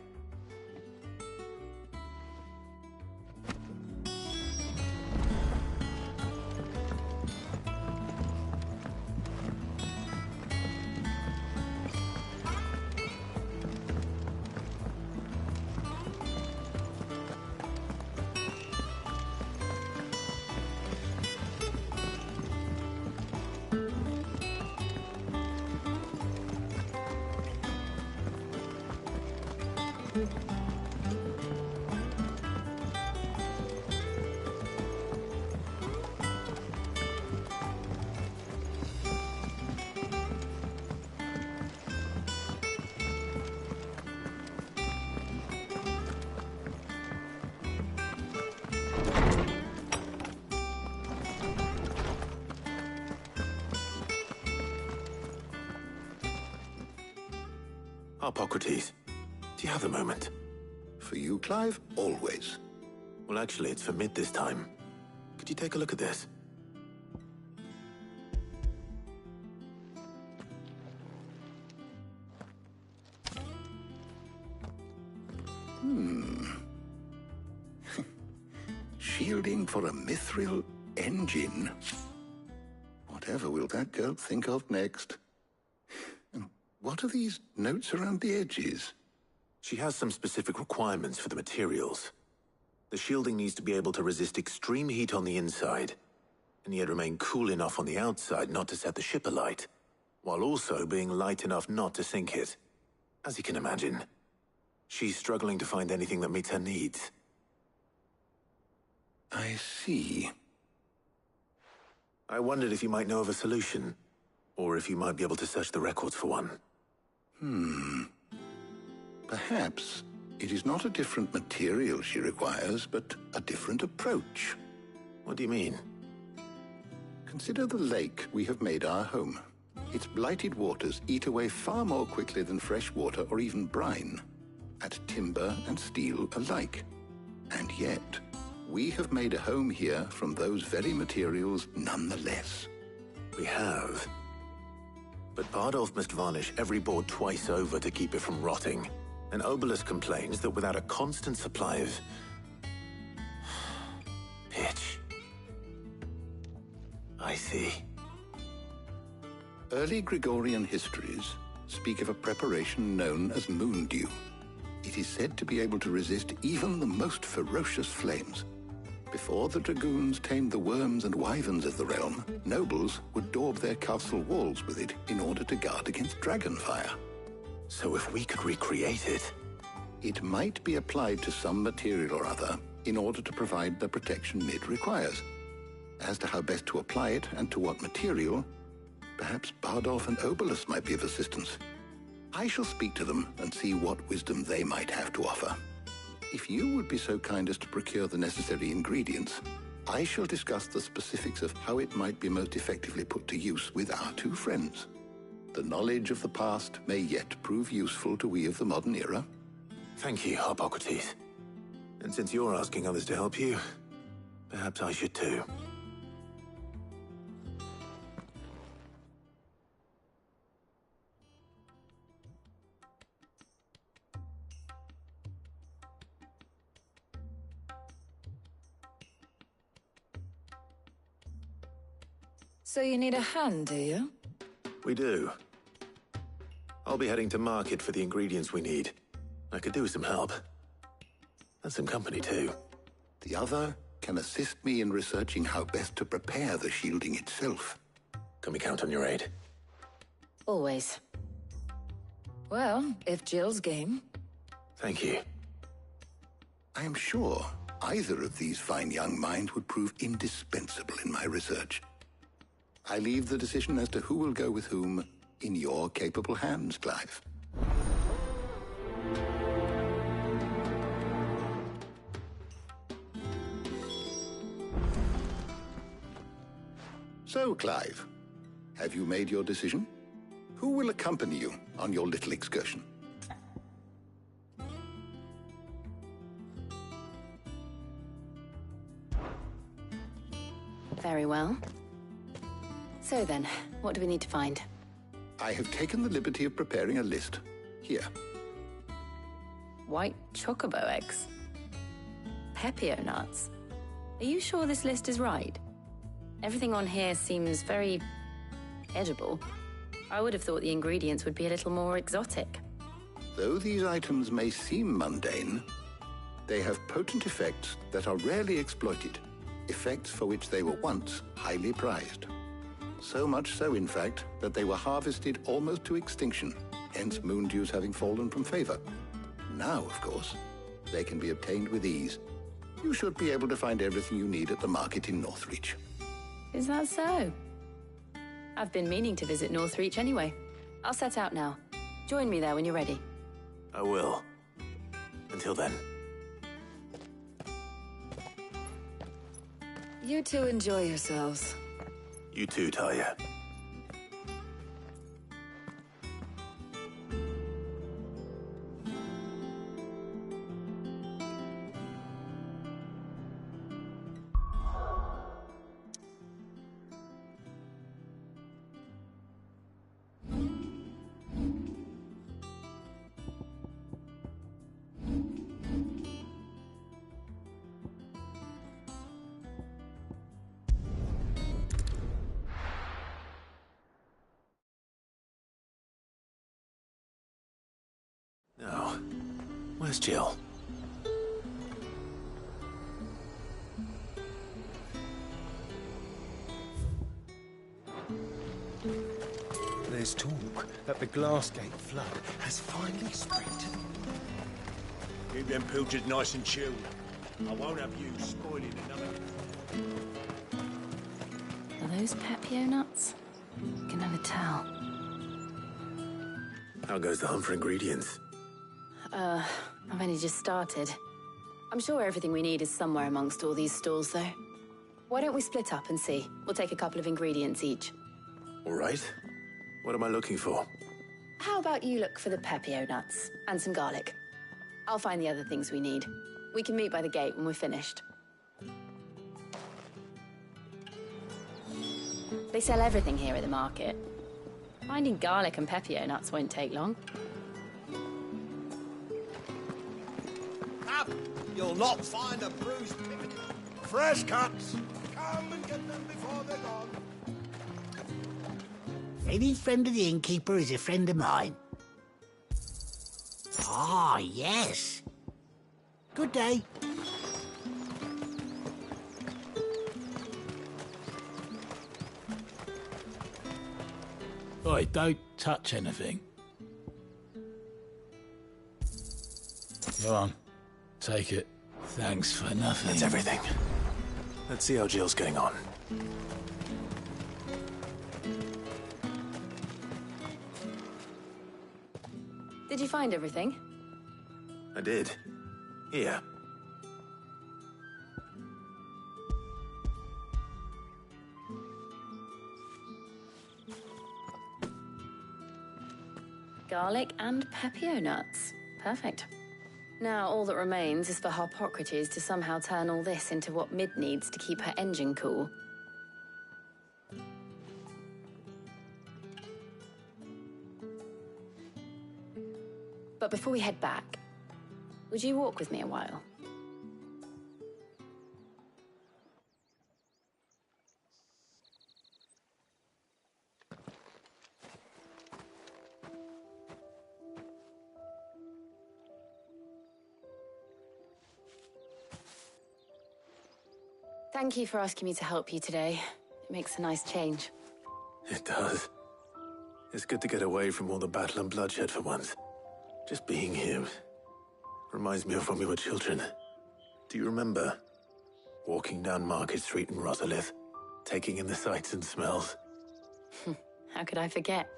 Harpocrates, do you have a moment? For you, Clive, always. Well, actually, it's for Mid this time. Could you take a look at this? Shielding for a mithril engine. Whatever will that girl think of next? And what are these notes around the edges? She has some specific requirements for the materials. The shielding needs to be able to resist extreme heat on the inside, and yet remain cool enough on the outside not to set the ship alight, while also being light enough not to sink it. As you can imagine, she's struggling to find anything that meets her needs. I see. I wondered if you might know of a solution, or if you might be able to search the records for one. Perhaps it is not a different material she requires, but a different approach. What do you mean? Consider the lake we have made our home. Its blighted waters eat away far more quickly than fresh water or even brine, at timber and steel alike. And yet, we have made a home here from those very materials nonetheless. We have. But Bardolph must varnish every board twice over to keep it from rotting. And Obelus complains that without a constant supply of pitch. I see. Early Gregorian histories speak of a preparation known as moon dew. It is said to be able to resist even the most ferocious flames. Before the dragoons tamed the worms and wyverns of the realm, nobles would daub their castle walls with it in order to guard against dragonfire. So if we could recreate it... It might be applied to some material or other in order to provide the protection Mid requires. As to how best to apply it and to what material, perhaps Bardolph and Obelus might be of assistance. I shall speak to them and see what wisdom they might have to offer. If you would be so kind as to procure the necessary ingredients, I shall discuss the specifics of how it might be most effectively put to use with our two friends. The knowledge of the past may yet prove useful to we of the modern era. Thank you, Hippocrates. And since you're asking others to help you, perhaps I should too. So you need a hand, do you? We do. I'll be heading to market for the ingredients we need. I could do with some help. And some company, too. The other can assist me in researching how best to prepare the shielding itself. Can we count on your aid? Always. Well, if Jill's game. Thank you. I am sure either of these fine young minds would prove indispensable in my research. I leave the decision as to who will go with whom in your capable hands, Clive. So, Clive, have you made your decision? Who will accompany you on your little excursion? Very well. So then, what do we need to find? I have taken the liberty of preparing a list. Here. White chocobo eggs. Pepio nuts. Are you sure this list is right? Everything on here seems very edible. I would have thought the ingredients would be a little more exotic. Though these items may seem mundane, they have potent effects that are rarely exploited, effects for which they were once highly prized. So much so, in fact, that they were harvested almost to extinction, hence moon dews having fallen from favor. Now, of course, they can be obtained with ease. You should be able to find everything you need at the market in Northreach. Is that so? I've been meaning to visit Northreach anyway. I'll set out now. Join me there when you're ready. I will. Until then. You two enjoy yourselves. You too, Talia. Now, where's Jill? There's talk that the Glassgate flood has finally spread. Keep them pilchards nice and chilled. I won't have you spoiling another. Are those Pepio nuts? I can never tell. How goes the hunt for ingredients? I've only just started. I'm sure everything we need is somewhere amongst all these stalls, though. Why don't we split up and see? We'll take a couple of ingredients each. All right. What am I looking for? How about you look for the pepio nuts and some garlic? I'll find the other things we need. We can meet by the gate when we're finished. They sell everything here at the market. Finding garlic and pepio nuts won't take long. Up! You'll not find a bruised pippin. Fresh cuts! Come and get them before they're gone. Any friend of the innkeeper is a friend of mine. Ah, yes. Good day. Oi, don't touch anything. Go on. Take it. Thanks for nothing. That's everything. Let's see how Jill's getting on. Did you find everything? I did. Here. Garlic and pepio nuts. Perfect. Now all that remains is for Harpocrates to somehow turn all this into what Mid needs to keep her engine cool. But before we head back, would you walk with me a while? Thank you for asking me to help you today. It makes a nice change. It does. It's good to get away from all the battle and bloodshed for once. Just being here reminds me of when we were children. Do you remember? Walking down Market Street in Rosalith, taking in the sights and smells. How could I forget?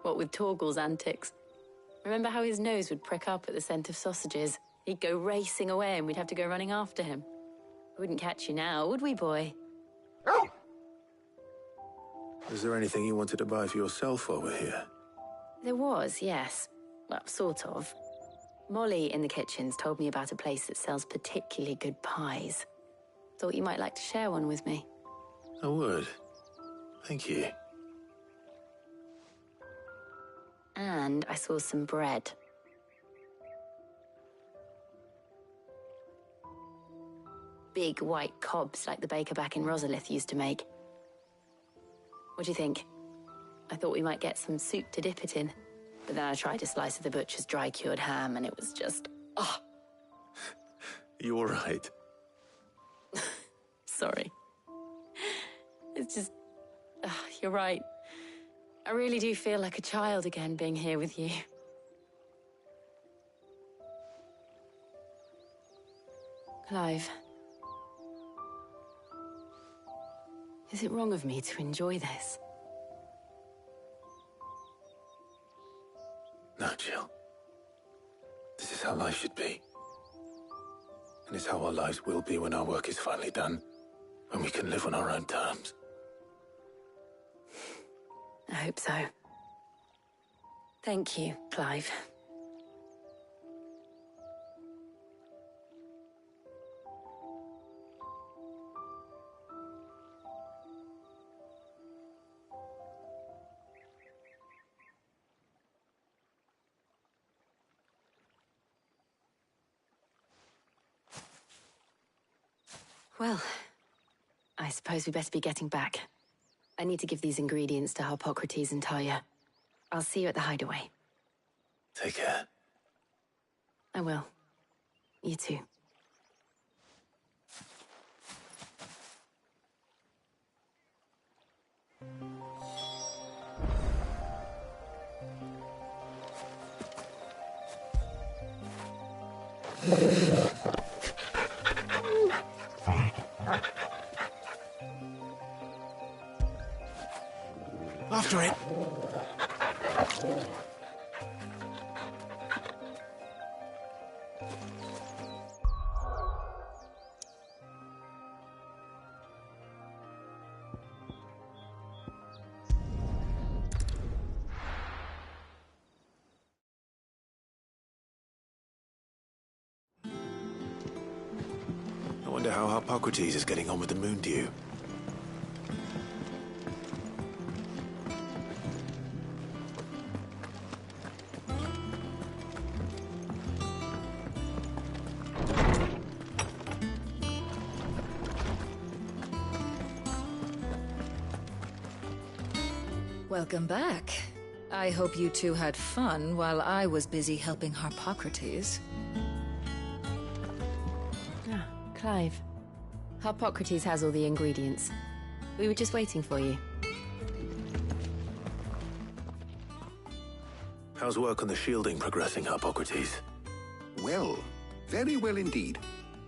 What with Torgal's antics. Remember how his nose would prick up at the scent of sausages? He'd go racing away and we'd have to go running after him. We wouldn't catch you now, would we, boy? Is there anything you wanted to buy for yourself while we're here? There was, yes. Well, sort of. Molly in the kitchens told me about a place that sells particularly good pies. Thought you might like to share one with me. I would. Thank you. And I saw some bread. Big white cobs like the baker back in Rosalith used to make. What do you think? I thought we might get some soup to dip it in. But then I tried a slice of the butcher's dry-cured ham and it was just... oh! You all right? Sorry. It's just... you're right. I really do feel like a child again being here with you. Clive. Is it wrong of me to enjoy this? No, Jill. This is how life should be. And it's how our lives will be when our work is finally done. When we can live on our own terms. I hope so. Thank you, Clive. Well, I suppose we best be getting back. I need to give these ingredients to Harpocrates and Talia. I'll see you at the hideaway. Take care. I will. You too. After it. wonder how Hippocrates is getting on with the moon dew. Welcome back. I hope you two had fun while I was busy helping Hippocrates. Ah, Clive. Hippocrates has all the ingredients. We were just waiting for you. How's work on the shielding progressing, Hippocrates? Well, very well indeed.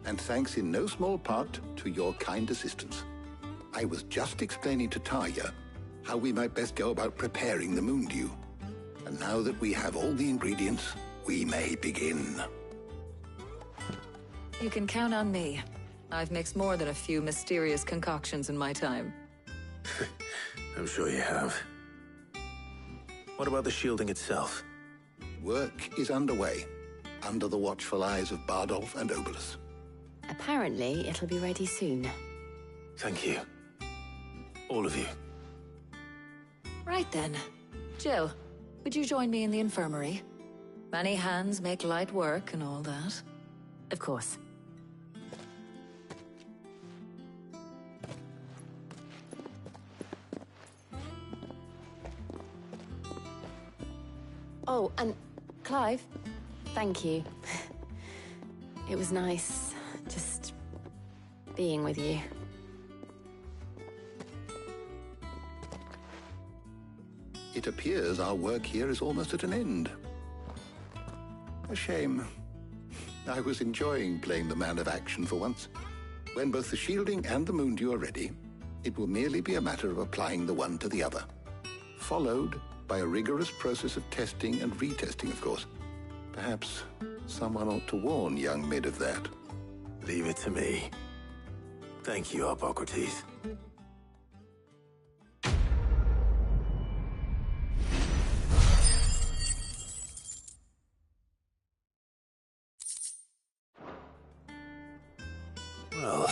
And thanks in no small part to your kind assistance. I was just explaining to Tarja how we might best go about preparing the moon dew. And now that we have all the ingredients, we may begin. You can count on me. I've mixed more than a few mysterious concoctions in my time. I'm sure you have. What about the shielding itself? Work is underway, under the watchful eyes of Bardolph and Obolus. Apparently, it'll be ready soon. Thank you. All of you. Right then. Jill, would you join me in the infirmary? Many hands make light work and all that. Of course. Oh, and Clive, thank you. It was nice just being with you. It appears our work here is almost at an end. A shame. I was enjoying playing the man of action for once. When both the shielding and the moon dew are ready, it will merely be a matter of applying the one to the other. Followed by a rigorous process of testing and retesting, of course. Perhaps someone ought to warn young Mid of that. Leave it to me. Thank you, Hippocrates. Well,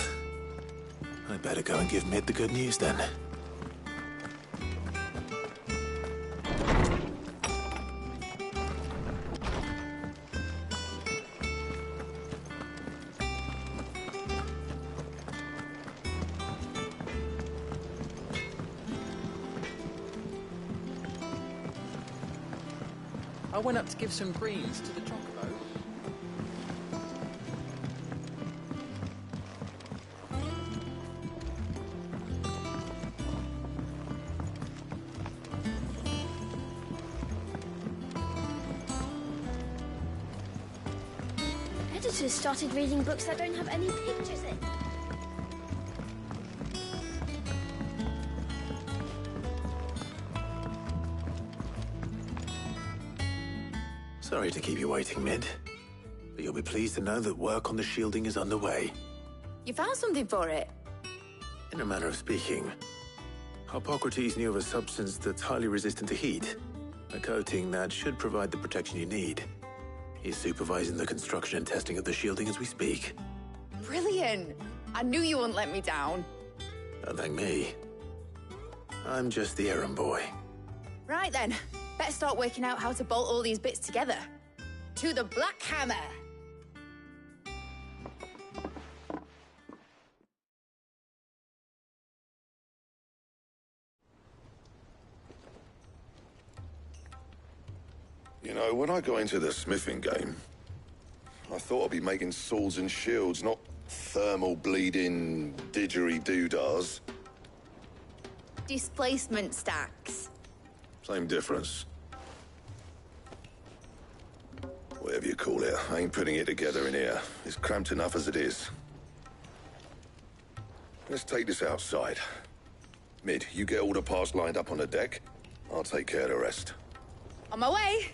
I better go and give Mid the good news then. I went up to give some greens to the chocobo. Editors started reading books that don't have any pictures in. Sorry to keep you waiting, Mid. But you'll be pleased to know that work on the shielding is underway. You found something for it? In a manner of speaking, Hippocrates knew of a substance that's highly resistant to heat. A coating that should provide the protection you need. He's supervising the construction and testing of the shielding as we speak. Brilliant! I knew you wouldn't let me down. Don't thank me. I'm just the errand boy. Right then, better start working out how to bolt all these bits together. To the Black Hammer! You know, when I got into the smithing game, I thought I'd be making swords and shields, not thermal bleeding didgeridoo-dahs. Displacement stacks. Same difference. Whatever you call it, I ain't putting it together in here. It's cramped enough as it is. Let's take this outside. Mid, you get all the parts lined up on the deck. I'll take care of the rest. On my way!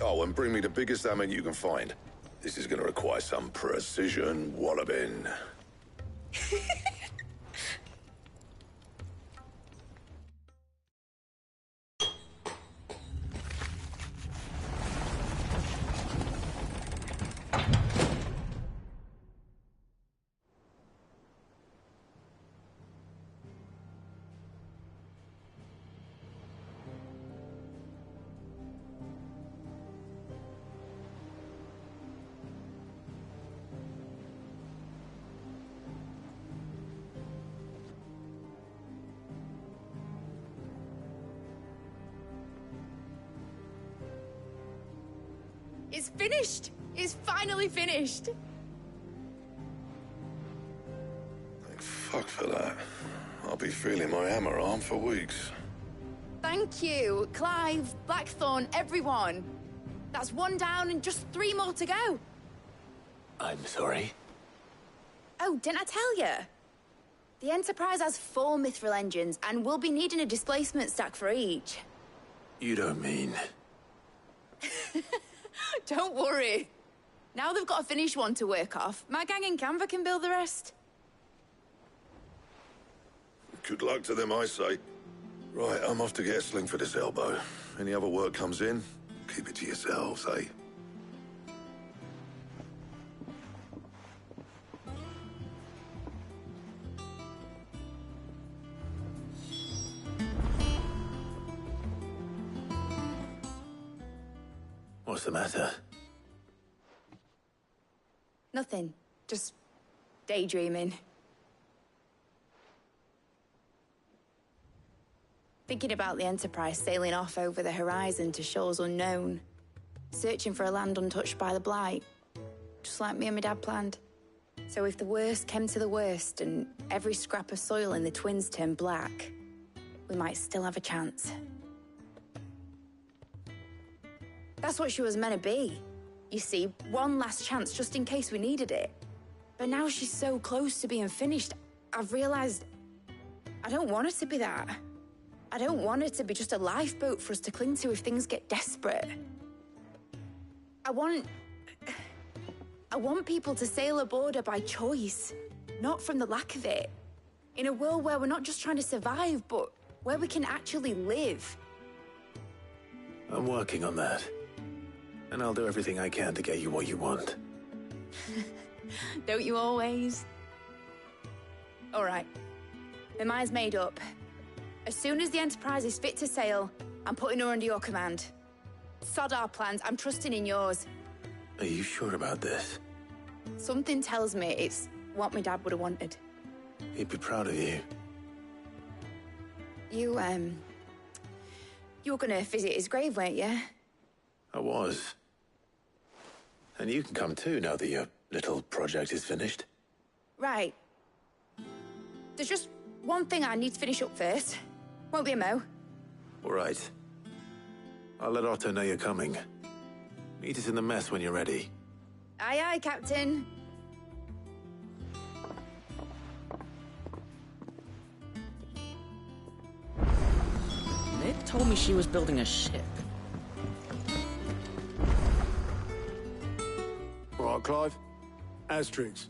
Oh, and bring me the biggest hammer you can find. This is gonna require some precision walloping. It's finished! It's finally finished! Thank fuck for that. I'll be feeling my hammer arm for weeks. Thank you, Clive, Blackthorn, everyone. That's 1 down and just 3 more to go. I'm sorry. Oh, didn't I tell you? The Enterprise has 4 mithril engines, and we'll be needing a displacement stack for each. You don't mean... Don't worry. Now they've got a finished one to work off, my gang in Canva can build the rest. Good luck to them, I say. Right, I'm off to get a sling for this elbow. Any other work comes in, keep it to yourselves, eh? What's the matter? Nothing. Just daydreaming. Thinking about the Enterprise sailing off over the horizon to shores unknown. Searching for a land untouched by the Blight. Just like me and my dad planned. So if the worst came to the worst and every scrap of soil in the Twins turned black, we might still have a chance. That's what she was meant to be. You see, one last chance just in case we needed it. But now she's so close to being finished, I've realized I don't want it to be that. I don't want it to be just a lifeboat for us to cling to if things get desperate. I want people to sail aboard her by choice, not from the lack of it. In a world where we're not just trying to survive, but where we can actually live. I'm working on that. And I'll do everything I can to get you what you want. Don't you always? All right. My mind's made up. As soon as the Enterprise is fit to sail, I'm putting her under your command. Sod our plans, I'm trusting in yours. Are you sure about this? Something tells me it's what my dad would have wanted. He'd be proud of you. You were gonna visit his grave, weren't you? I was. And you can come too now that your little project is finished. Right. There's just one thing I need to finish up first. Won't be a mo. All right. I'll let Otto know you're coming. Meet us in the mess when you're ready. Aye, aye, Captain. Ned told me she was building a ship. Right, Clive. Asterix.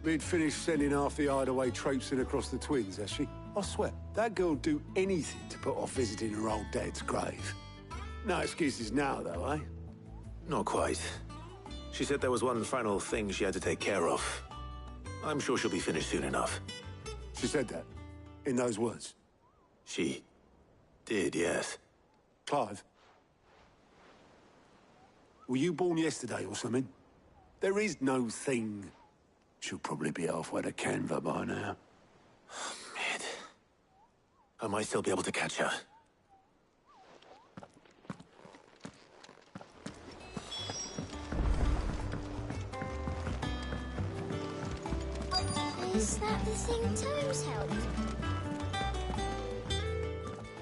We'd finished sending half the hideaway traipsing across the Twins, has she? I swear, that girl'd do anything to put off visiting her old dad's grave. No excuses now, though, eh? Not quite. She said there was one final thing she had to take care of. I'm sure she'll be finished soon enough. She said that? In those words? She did, yes. Clive? Were you born yesterday or something? There is no thing. She'll probably be halfway to Canva by now. Mid. I might still be able to catch her. Is that the thing Tomes helped?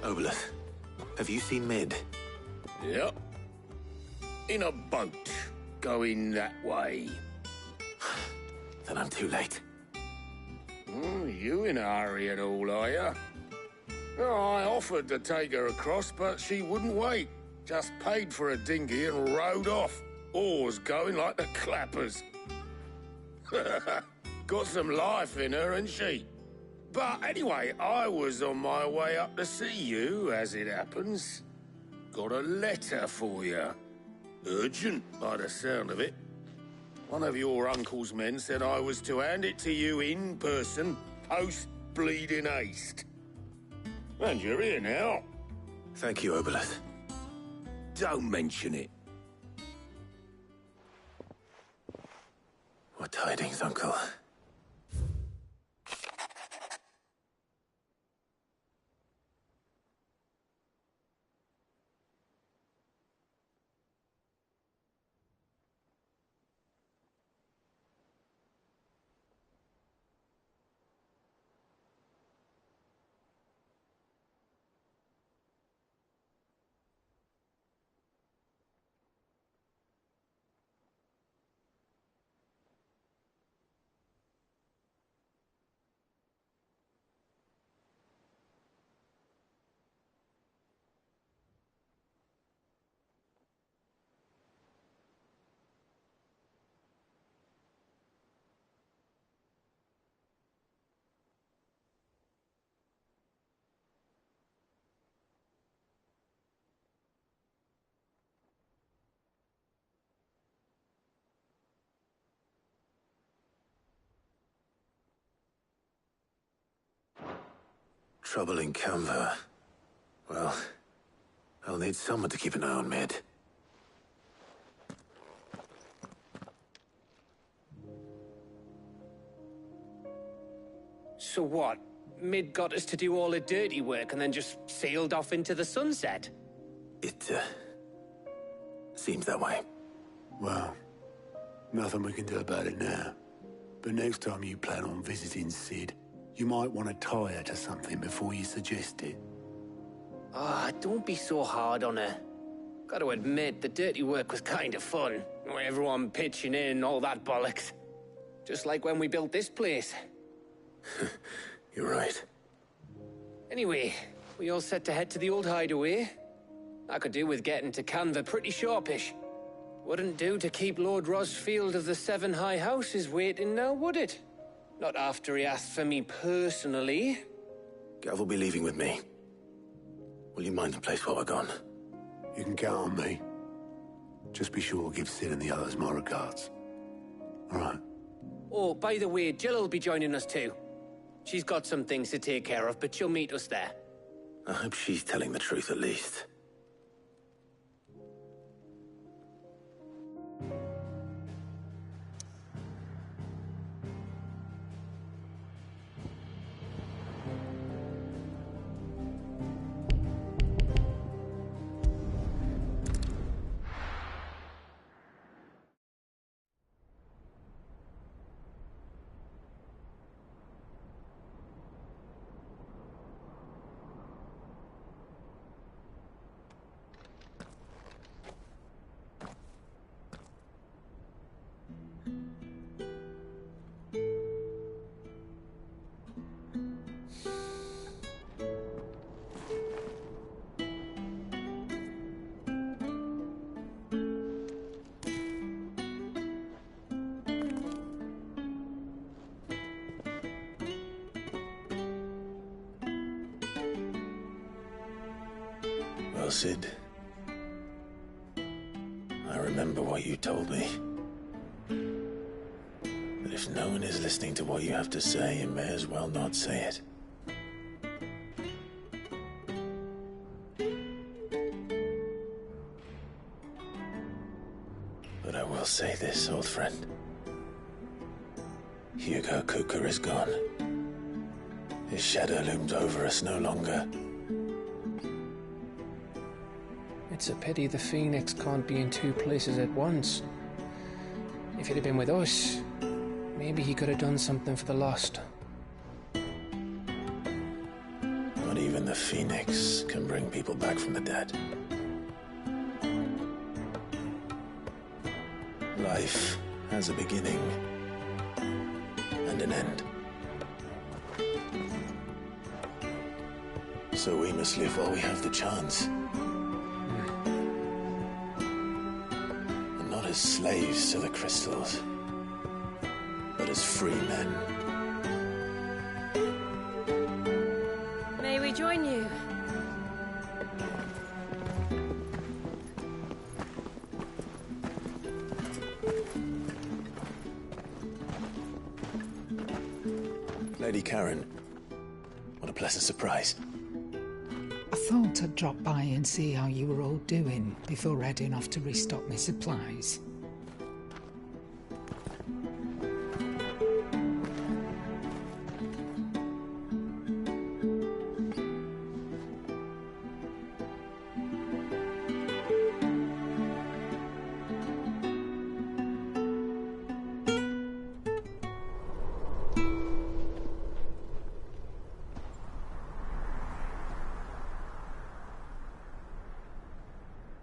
Obolus, have you seen Mid? Yep. In a boat, going that way. Then I'm too late. Oh, you in a hurry at all, are you? Oh, I offered to take her across, but she wouldn't wait. Just paid for a dinghy and rowed off. Oars going like the clappers. Got some life in her, ain't she? But anyway, I was on my way up to see you, as it happens. Got a letter for you. Urgent, by the sound of it. One of your uncle's men said I was to hand it to you in person, post-bleeding haste. And you're here now. Thank you, Obolus. Don't mention it. What tidings, Uncle? trouble in Canva. Well, I'll need someone to keep an eye on Mid. So what? Mid got us to do all the dirty work and then just sailed off into the sunset? It, seems that way. Well, nothing we can do about it now. But next time you plan on visiting Sid, you might want to tie her to something before you suggest it. Ah, don't be so hard on her. Gotta admit, the dirty work was kind of fun. Everyone pitching in, all that bollocks. Just like when we built this place. You're right. Anyway, we all set to head to the old hideaway. I could do with getting to Canva pretty sharpish. Wouldn't do to keep Lord Rosfield of the Seven High Houses waiting now, would it? Not after he asked for me personally. Gav will be leaving with me. Will you mind the place while we're gone? You can count on me. Just be sure to give Sid and the others my regards. All right. Oh, by the way, Jill will be joining us too. She's got some things to take care of, but she'll meet us there. I hope she's telling the truth at least. Well, Sid, I remember what you told me. That if no one is listening to what you have to say, you may as well not say it. But I will say this, old friend. Hugo Kuka is gone. His shadow looms over us no longer. It's a pity the Phoenix can't be in two places at once. If he'd have been with us, maybe he could have done something for the lost. Not even the Phoenix can bring people back from the dead. Life has a beginning and an end. So we must live while we have the chance. And not as slaves to the crystals, but as free men. May we join you? Lady Karen, what a pleasant surprise. I thought I'd drop by and see how you were all doing before heading off to restock my supplies.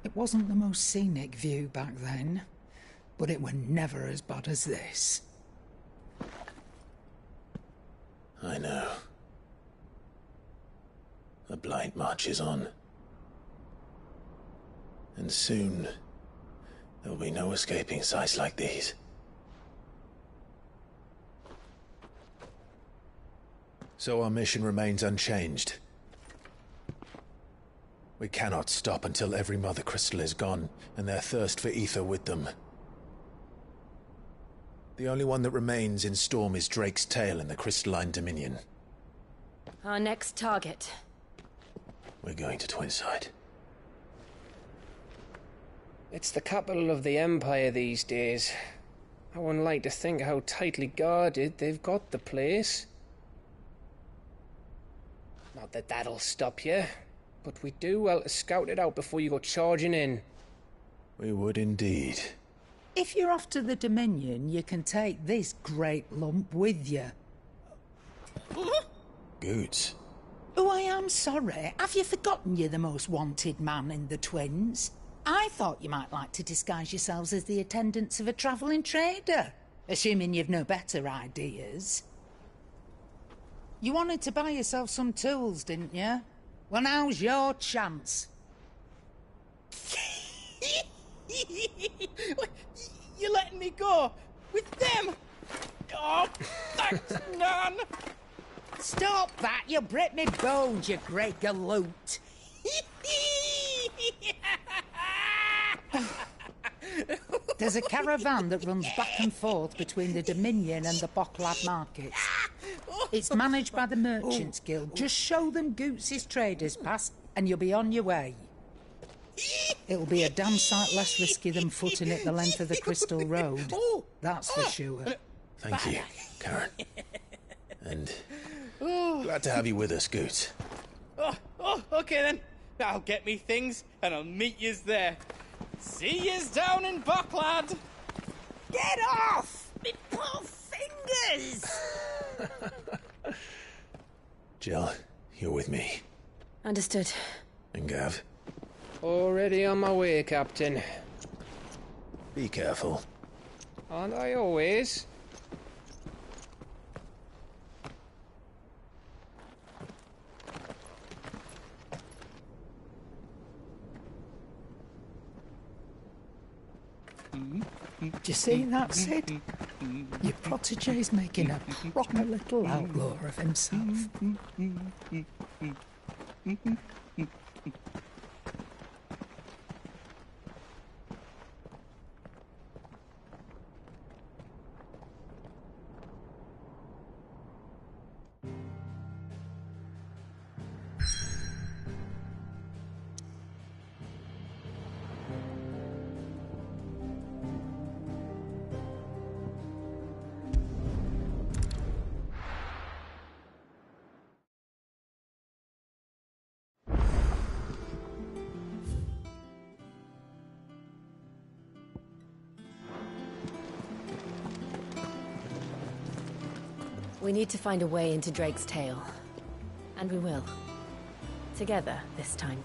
It wasn't the most scenic view back then, but it were never as bad as this. I know. The blight marches on. And soon, there will be no escaping sights like these. So our mission remains unchanged. We cannot stop until every Mother Crystal is gone, and their thirst for ether with them. The only one that remains in Storm is Drake's Tail in the Crystalline Dominion. Our next target. We're going to Twinside. It's the capital of the Empire these days. I wouldn't like to think how tightly guarded they've got the place. Not that that'll stop you, but we do well to scout it out before you go charging in. We would indeed. If you're off to the Dominion, you can take this great lump with you. Goods. Oh, I am sorry. Have you forgotten you're the most wanted man in the Twins? I thought you might like to disguise yourselves as the attendants of a travelling trader, assuming you've no better ideas. You wanted to buy yourself some tools, didn't you? Well, now's your chance. You're letting me go with them? Oh, thanks, Nan. Stop that! You'll break me bones, you great galoot. There's a caravan that runs back and forth between the Dominion and the Bocklad markets. It's managed by the Merchants Guild. Just show them Goots' traders pass and you'll be on your way. It'll be a damn sight less risky than footing it the length of the Crystal Road. That's for sure. Thank you, Karen. And glad to have you with us, Goots. Okay then. I'll get me things and I'll meet yous there. See yous down in Bocklad. Get off! Me poor fingers! Jill, you're with me. Understood. And Gav? Already on my way, Captain. Be careful. Aren't I always? Do you see that, Sid? Your protege's making a proper little outlaw of himself. We need to find a way into Drake's tail. And we will. Together, this time.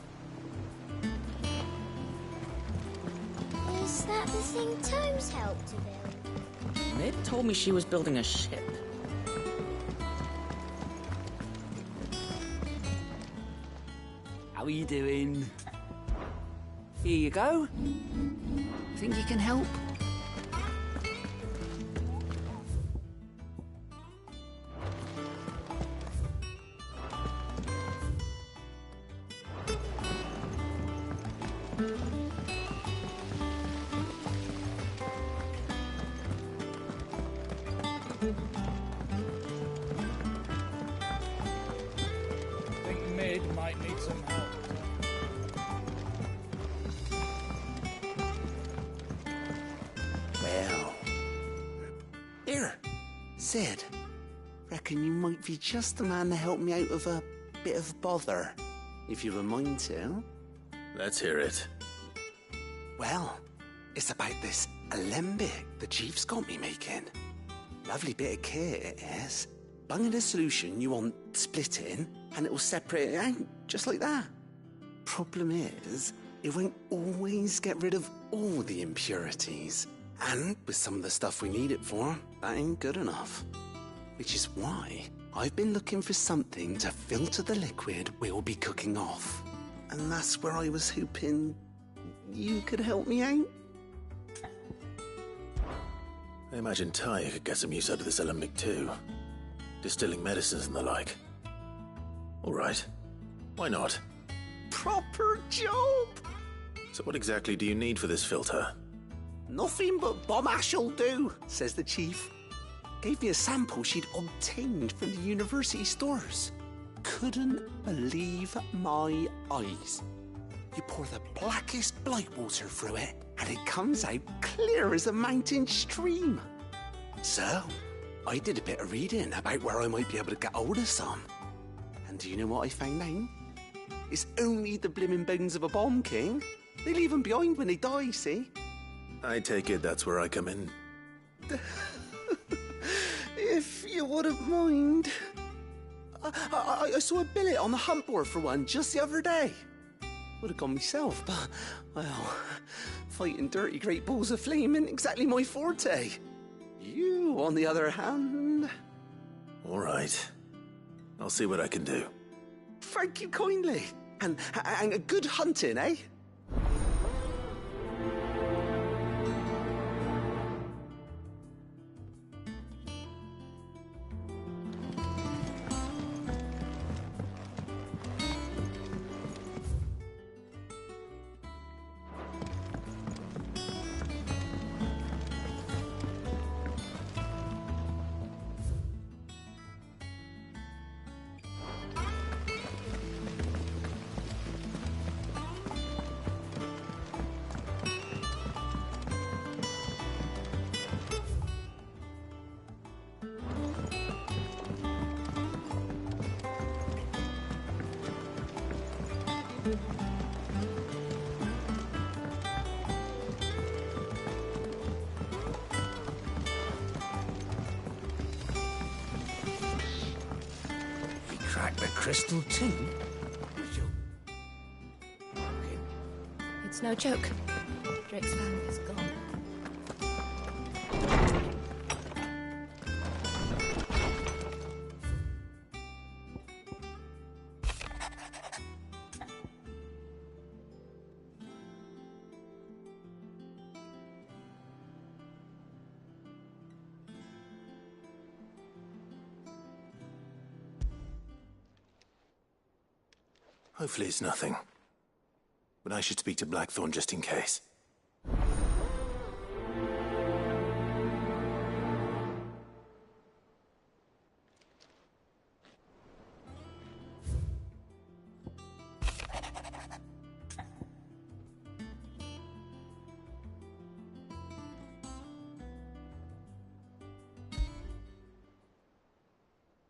Is that the thing Tomes helped to build? Mid told me she was building a ship. How are you doing? Here you go. Think you can help? Might need some help. Well. Here, Sid. Reckon you might be just the man to help me out of a bit of bother, if you've a mind to. Let's hear it. Well, it's about this alembic the Chief's got me making. Lovely bit of kit it is. Bung in a solution you want splitting, and it will separate it out, just like that. Problem is, it won't always get rid of all the impurities. And with some of the stuff we need it for, that ain't good enough. Which is why I've been looking for something to filter the liquid we'll be cooking off. And that's where I was hoping you could help me out. I imagine Ty could get some use out of this alembic too. Distilling medicines and the like. All right. Why not? Proper job! So what exactly do you need for this filter? Nothing but bomb ash'll do, says the Chief. Gave me a sample she'd obtained from the university stores. couldn't believe my eyes. You pour the blackest blight water through it, and it comes out clear as a mountain stream. So, I did a bit of reading about where I might be able to get hold of some. And do you know what I found out? It's only the blimmin' bones of a bomb king. They leave them behind when they die, see? I take it that's where I come in. If you wouldn't mind. I saw a billet on the hunt board for one just the other day. Would have gone myself, but, well, fighting dirty great balls of flame ain't exactly my forte. You, on the other hand... All right. I'll see what I can do. Thank you kindly. And good hunting, eh? Crack the crystal too? It's no joke. Drake's family is gone. Hopefully it's nothing. But I should speak to Blackthorn just in case.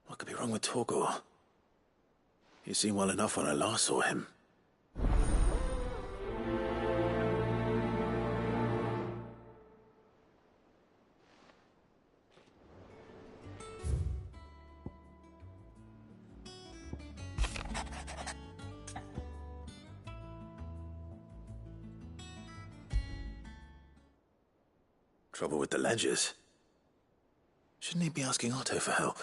What could be wrong with Torgor? He seemed well enough when I last saw him. Trouble with the ledgers. Shouldn't he be asking Otto for help?